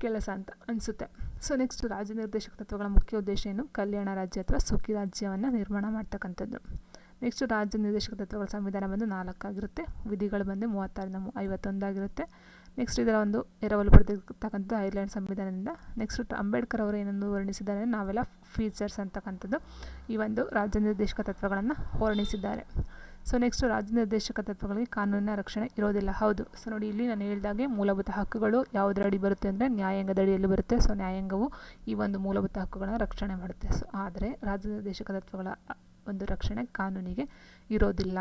ಕೆಲಸ ಅಂತ ಅನಿಸುತ್ತೆ. ಸೊ ನೆಕ್ಸ್ಟ್ ರಾಜ್ಯ ನಿರ್ದೇಶಕ ತತ್ವಗಳ ಮುಖ್ಯ ಉದ್ದೇಶ ಏನು? ಕಲ್ಯಾಣ ರಾಜ್ಯ ಅಥವಾ ಸುಖಿ ರಾಜ್ಯವನ್ನು ನಿರ್ಮಾಣ ಮಾಡ್ತಕ್ಕಂಥದ್ದು. ನೆಕ್ಸ್ಟ್ ರಾಜ್ಯ ನಿರ್ದೇಶಕ ತತ್ವಗಳ ಸಂವಿಧಾನ ಬಂದು 4 ಆಗಿರುತ್ತೆ. ವಿಧಿಗಳು ಬಂದು 36ರಿಂದ 51 ಆಗಿರುತ್ತೆ. ನೆಕ್ಸ್ಟ್ ಇದರ ಒಂದು ಎರವಲು ಪಡೆದಿರ್ತಕ್ಕಂಥದ್ದು ಐರ್ಲೆಂಡ್ ಸಂವಿಧಾನದಿಂದ. ನೆಕ್ಸ್ಟ್ ಅಂಬೇಡ್ಕರ್ ಅವರು ಏನನ್ನು ವರ್ಣಿಸಿದ್ದಾರೆ? ನಾವೆಲ್ಲ ಫೀಚರ್ಸ್ ಅಂತಕ್ಕಂಥದ್ದು ಈ ಒಂದು ರಾಜ್ಯ ನಿರ್ದೇಶಕ ತತ್ವಗಳನ್ನು ವರ್ಣಿಸಿದ್ದಾರೆ. ಸೊ ನೆಕ್ಸ್ಟ್ ರಾಜ್ಯ ನಿರ್ದೇಶಕ ತತ್ವಗಳಿಗೆ ಕಾನೂನಿನ ರಕ್ಷಣೆ ಇರೋದಿಲ್ಲ. ಹೌದು. ಸೊ ನೋಡಿ, ಇಲ್ಲಿ ನಾನು ಹೇಳಿದಾಗೆ ಮೂಲಭೂತ ಹಕ್ಕುಗಳು ಯಾವುದರ ಅಡಿ ಬರುತ್ತೆ ಅಂದರೆ ನ್ಯಾಯಾಂಗದ ಅಡಿಯಲ್ಲಿ ಬರುತ್ತೆ. ಸೊ ನ್ಯಾಯಾಂಗವು ಈ ಒಂದು ಮೂಲಭೂತ ಹಕ್ಕುಗಳನ್ನು ರಕ್ಷಣೆ ಮಾಡುತ್ತೆ. ಸೊ ಆದರೆ ರಾಜ್ಯ ನಿರ್ದೇಶಕ ತತ್ವಗಳ ಒಂದು ರಕ್ಷಣೆ ಕಾನೂನಿಗೆ ಇರೋದಿಲ್ಲ.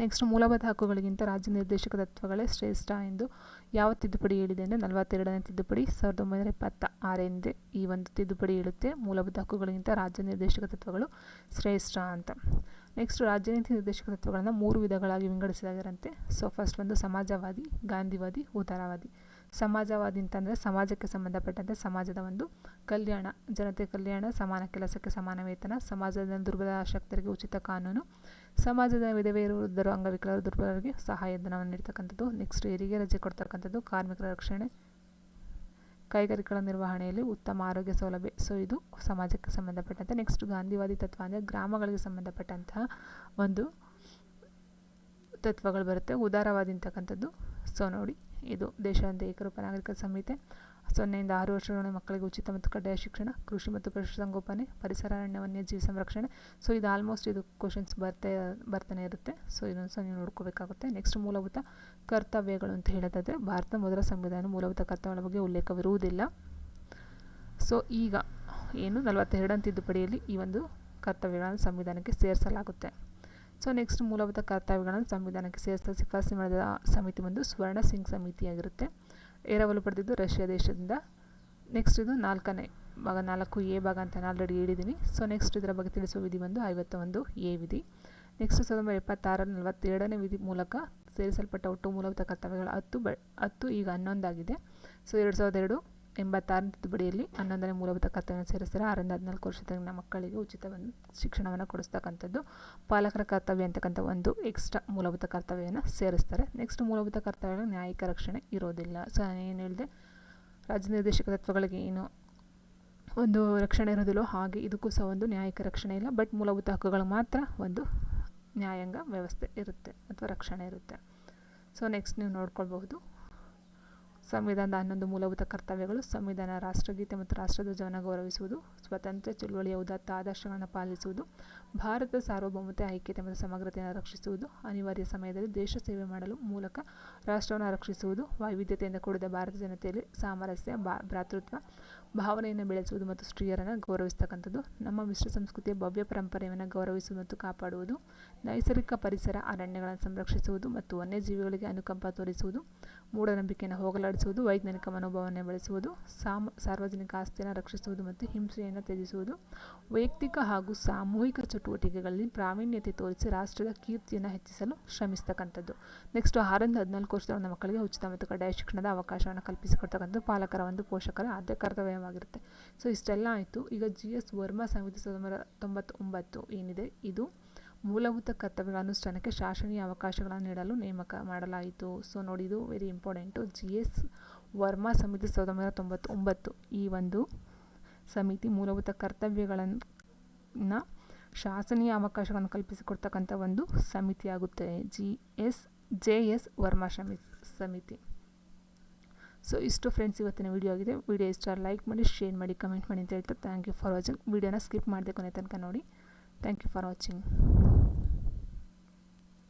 ನೆಕ್ಸ್ಟ್ ಮೂಲಭೂತ ಹಕ್ಕುಗಳಿಗಿಂತ ರಾಜ್ಯ ನಿರ್ದೇಶಕ ತತ್ವಗಳೇ ಶ್ರೇಷ್ಠ ಎಂದು ಯಾವ ತಿದ್ದುಪಡಿ ಹೇಳಿದೆ ಅಂದರೆ 42ನೇ ತಿದ್ದುಪಡಿ 1976 ಈ ಒಂದು ತಿದ್ದುಪಡಿ ಹೇಳುತ್ತೆ ಮೂಲಭೂತ ಹಕ್ಕುಗಳಿಗಿಂತ ರಾಜ್ಯ ನಿರ್ದೇಶಕ ತತ್ವಗಳು ಶ್ರೇಷ್ಠ ಅಂತ. ನೆಕ್ಸ್ಟ್ ರಾಜ್ಯ ನೀತಿ ನಿರ್ದೇಶಕ ತತ್ವಗಳನ್ನು 3 ವಿಧಗಳಾಗಿ ವಿಂಗಡಿಸಲಾಗಿರಂತೆ. ಸೊ ಫಸ್ಟ್ ಒಂದು ಸಮಾಜವಾದಿ, ಗಾಂಧಿವಾದಿ, ಉದಾರವಾದಿ. ಸಮಾಜವಾದಿ ಅಂತಂದರೆ ಸಮಾಜಕ್ಕೆ ಸಂಬಂಧಪಟ್ಟಂತೆ ಸಮಾಜದ ಒಂದು ಕಲ್ಯಾಣ, ಜನತೆ ಕಲ್ಯಾಣ, ಸಮಾನ ಕೆಲಸಕ್ಕೆ ಸಮಾನ ವೇತನ, ಸಮಾಜದ ದುರ್ಬಲ ಶಕ್ತರಿಗೆ ಉಚಿತ ಕಾನೂನು, ಸಮಾಜದ ವಿಧವೆಯರು, ವೃದ್ಧರು, ಅಂಗವಿಕಲರು, ದುರ್ಬಲರಿಗೆ ಸಹಾಯಧನವನ್ನು ನೀಡ್ತಕ್ಕಂಥದ್ದು. ನೆಕ್ಸ್ಟ್ ಹೆರಿಗೆ ರಜೆ ಕೊಡ್ತಕ್ಕಂಥದ್ದು, ಕಾರ್ಮಿಕರ ರಕ್ಷಣೆ, ಕೈಗಾರಿಕೆಗಳ ನಿರ್ವಹಣೆಯಲ್ಲಿ ಉತ್ತಮ ಆರೋಗ್ಯ ಸೌಲಭ್ಯ. ಸೊ ಇದು ಸಮಾಜಕ್ಕೆ ಸಂಬಂಧಪಟ್ಟಂತೆ. ನೆಕ್ಸ್ಟ್ ಗಾಂಧಿವಾದಿ ತತ್ವ ಅಂದರೆ ಗ್ರಾಮಗಳಿಗೆ ಸಂಬಂಧಪಟ್ಟಂತಹ ಒಂದು ತತ್ವಗಳು ಬರುತ್ತೆ. ಉದಾರವಾದಿ ಅಂತಕ್ಕಂಥದ್ದು ಸೊ ನೋಡಿ, ಇದು ದೇಶಾದ್ಯಂತ ಏಕರೂಪ ನಾಗರಿಕ ಸಂಹಿತೆ, 0 ಇಂದ 6 ವರ್ಷಗಳ ಮಕ್ಕಳಿಗೆ ಉಚಿತ ಮತ್ತು ಕಡ್ಡಾಯ ಶಿಕ್ಷಣ, ಕೃಷಿ ಮತ್ತು ಪಶುಸಂಗೋಪನೆ, ಪರಿಸರ, ಅರಣ್ಯ, ವನ್ಯಜೀವಿ ಸಂರಕ್ಷಣೆ. ಸೊ ಇದು ಆಲ್ಮೋಸ್ಟ್ ಇದು ಕ್ವಶನ್ಸ್ ಬರ್ತಾನೆ ಇರುತ್ತೆ. ಸೊ ಇದನ್ನು ಸಹ ನೀವು ನೋಡ್ಕೋಬೇಕಾಗುತ್ತೆ. ನೆಕ್ಸ್ಟ್ ಮೂಲಭೂತ ಕರ್ತವ್ಯಗಳು ಅಂತ ಹೇಳೋದಾದರೆ ಭಾರತ ಮೊದಲ ಸಂವಿಧಾನ ಮೂಲಭೂತ ಕರ್ತವ್ಯಗಳ ಬಗ್ಗೆ ಉಲ್ಲೇಖವಿರುವುದಿಲ್ಲ. ಸೊ ಈಗ ಏನು 42ನೇ ತಿದ್ದುಪಡಿಯಲ್ಲಿ ಈ ಒಂದು ಕರ್ತವ್ಯಗಳನ್ನು ಸಂವಿಧಾನಕ್ಕೆ ಸೇರಿಸಲಾಗುತ್ತೆ. ಸೊ ನೆಕ್ಸ್ಟ್ ಮೂಲಭೂತ ಕರ್ತವ್ಯಗಳನ್ನು ಸಂವಿಧಾನಕ್ಕೆ ಸೇರಿಸಲು ಶಿಫಾರಸು ಮಾಡಿದ ಸಮಿತಿ ಒಂದು ಸ್ವರ್ಣ ಸಿಂಗ್ ಸಮಿತಿಯಾಗಿರುತ್ತೆ. ಎರವಲು ಪಡೆದಿದ್ದು ರಷ್ಯಾ ದೇಶದಿಂದ. ನೆಕ್ಸ್ಟ್ ಇದು 4ನೇ ಭಾಗ 4A ಭಾಗ ಅಂತ ನಾನು ಆಲ್ರೆಡಿ ಹೇಳಿದ್ದೀನಿ. ಸೊ ನೆಕ್ಸ್ಟ್ ಇದರ ಬಗ್ಗೆ ತಿಳಿಸುವ ವಿಧಿ ಬಂದು 51A ವಿಧಿ. ನೆಕ್ಸ್ಟ್ 1976 42ನೇ ವಿಧಿ ಮೂಲಕ ಸೇರಿಸಲ್ಪಟ್ಟ ಒಟ್ಟು ಮೂಲಭೂತ ಕರ್ತವ್ಯಗಳು 10 ಈಗ 11 ಆಗಿದೆ. ಸೊ 2002 86ನೇ ತಿದ್ದುಪಡಿಯಲ್ಲಿ 11ನೇ ಮೂಲಭೂತ ಕರ್ತವ್ಯ ಸೇರಿಸ್ತಾರೆ. 6 ರಿಂದ 14 ವರ್ಷದ ಮಕ್ಕಳಿಗೆ ಉಚಿತ ಶಿಕ್ಷಣವನ್ನು ಕೊಡಿಸ್ತಕ್ಕಂಥದ್ದು. ಪಾಲಕರ ಕರ್ತವ್ಯ ಅಂತಕ್ಕಂಥ ಒಂದು ಎಕ್ಸ್ಟ್ರಾ ಮೂಲಭೂತ ಕರ್ತವ್ಯವನ್ನು ಸೇರಿಸ್ತಾರೆ. ನೆಕ್ಸ್ಟ್ ಮೂಲಭೂತ ಕರ್ತವ್ಯಗಳು ನ್ಯಾಯಿಕ ರಕ್ಷಣೆ ಇರೋದಿಲ್ಲ. ಸೊ ನಾನು ಏನು ಹೇಳಿದೆ, ರಾಜ್ಯ ನಿರ್ದೇಶಕ ತತ್ವಗಳಿಗೆ ಏನು ಒಂದು ರಕ್ಷಣೆ ಇರೋದಿಲ್ಲೋ ಹಾಗೆ ಇದಕ್ಕೂ ಸಹ ಒಂದು ನ್ಯಾಯಿಕ ರಕ್ಷಣೆ ಇಲ್ಲ. ಬಟ್ ಮೂಲಭೂತ ಹಕ್ಕುಗಳು ಮಾತ್ರ ಒಂದು ನ್ಯಾಯಾಂಗ ವ್ಯವಸ್ಥೆ ಇರುತ್ತೆ ಅಥವಾ ರಕ್ಷಣೆ ಇರುತ್ತೆ. ಸೊ ನೆಕ್ಸ್ಟ್ ನೀವು ನೋಡ್ಕೊಳ್ಬಹುದು ಸಂವಿಧಾನದ 11 ಮೂಲಭೂತ ಕರ್ತವ್ಯಗಳು. ಸಂವಿಧಾನ, ರಾಷ್ಟ್ರಗೀತೆ ಮತ್ತು ರಾಷ್ಟ್ರಧ್ವಜವನ್ನು ಗೌರವಿಸುವುದು, ಸ್ವತಂತ್ರ ಚಳುವಳಿಯ ಉದಾತ್ತ ಆದರ್ಶಗಳನ್ನು ಪಾಲಿಸುವುದು, ಭಾರತದ ಸಾರ್ವಭೌಮತೆ, ಐಕ್ಯತೆ ಮತ್ತು ಸಮಗ್ರತೆಯನ್ನು ರಕ್ಷಿಸುವುದು, ಅನಿವಾರ್ಯ ಸಮಯದಲ್ಲಿ ದೇಶ ಸೇವೆ ಮಾಡಲು ಮೂಲಕ ರಾಷ್ಟ್ರವನ್ನು ರಕ್ಷಿಸುವುದು, ವೈವಿಧ್ಯತೆಯಿಂದ ಕೂಡಿದ ಭಾರತ ಜನತೆಯಲ್ಲಿ ಸಾಮರಸ್ಯ, ಭ್ರಾತೃತ್ವ ಭಾವನೆಯನ್ನು ಬೆಳೆಸುವುದು ಮತ್ತು ಸ್ತ್ರೀಯರನ್ನು ಗೌರವಿಸ್ತಕ್ಕಂಥದ್ದು, ನಮ್ಮ ಮಿಶ್ರ ಸಂಸ್ಕೃತಿಯ ಭವ್ಯ ಪರಂಪರೆಯನ್ನು ಗೌರವಿಸುವುದು ಮತ್ತು ಕಾಪಾಡುವುದು, ನೈಸರ್ಗಿಕ ಪರಿಸರ, ಅರಣ್ಯಗಳನ್ನು ಸಂರಕ್ಷಿಸುವುದು ಮತ್ತು ವನ್ಯಜೀವಿಗಳಿಗೆ ಅನುಕಂಪ ತೋರಿಸುವುದು, ಮೂಢನಂಬಿಕೆಯನ್ನು ಹೋಗಲಾಡಿಸುವುದು ಹೋರಾಡಿಸುವುದು, ವೈಜ್ಞಾನಿಕ ಮನೋಭಾವನೆ ಬೆಳೆಸುವುದು, ಸಾರ್ವಜನಿಕ ಆಸ್ತಿಯನ್ನು ರಕ್ಷಿಸುವುದು ಮತ್ತು ಹಿಂಸೆಯನ್ನು ತ್ಯಜಿಸುವುದು, ವೈಯಕ್ತಿಕ ಹಾಗೂ ಸಾಮೂಹಿಕ ಚಟುವಟಿಕೆಗಳಲ್ಲಿ ಪ್ರಾವೀಣ್ಯತೆ ತೋರಿಸಿ ರಾಷ್ಟ್ರದ ಕೀರ್ತಿಯನ್ನು ಹೆಚ್ಚಿಸಲು ಶ್ರಮಿಸ್ತಕ್ಕಂಥದ್ದು. ನೆಕ್ಸ್ಟ್ 6ರಿಂದ 14 ವರ್ಷದ ಮಕ್ಕಳಿಗೆ ಉಚಿತ ಮತ್ತು ಕಡ್ಡಾಯ ಶಿಕ್ಷಣದ ಅವಕಾಶವನ್ನು ಕಲ್ಪಿಸಿಕೊಡ್ತಕ್ಕಂಥದ್ದು ಪಾಲಕರ ಒಂದು ಪೋಷಕರ ಆದ್ಯ ಕರ್ತವ್ಯವಾಗಿರುತ್ತೆ. ಸೊ ಇಷ್ಟೆಲ್ಲ ಆಯಿತು. ಈಗ GS ವರ್ಮಾ ಸಮಿತಿ 1999 ಏನಿದೆ ಇದು ಮೂಲಭೂತ ಕರ್ತವ್ಯಗಳ ಅನುಷ್ಠಾನಕ್ಕೆ ಶಾಸನೀಯ ಅವಕಾಶಗಳನ್ನು ನೀಡಲು ನೇಮಕ ಮಾಡಲಾಯಿತು. ಸೊ ನೋಡಿ, ಇದು ವೆರಿ ಇಂಪಾರ್ಟೆಂಟು. GS ವರ್ಮಾ ಸಮಿತಿ 1999 ಈ ಒಂದು ಸಮಿತಿ ಮೂಲಭೂತ ಕರ್ತವ್ಯಗಳನ್ನು ಶಾಸನೀಯ ಅವಕಾಶಗಳನ್ನು ಕಲ್ಪಿಸಿಕೊಡ್ತಕ್ಕಂಥ ಒಂದು ಸಮಿತಿಯಾಗುತ್ತೆ, JS ವರ್ಮಾ ಸಮಿತಿ. ಸೊ ಇಷ್ಟು ಫ್ರೆಂಡ್ಸ್ ಇವತ್ತಿನ ವಿಡಿಯೋ ಆಗಿದೆ. ವಿಡಿಯೋ ಇಷ್ಟ ಲೈಕ್ ಮಾಡಿ, ಶೇರ್ ಮಾಡಿ, ಕಮೆಂಟ್ ಮಾಡಿ ಅಂತ ಹೇಳ್ತಾ ಥ್ಯಾಂಕ್ ಯು ಫಾರ್ ವಾಚಿಂಗ್. ವಿಡಿಯೋನ ಸ್ಕಿಪ್ ಮಾಡದೆ ಕೊನೆ ತನಕ ನೋಡಿ. Thank you for watching.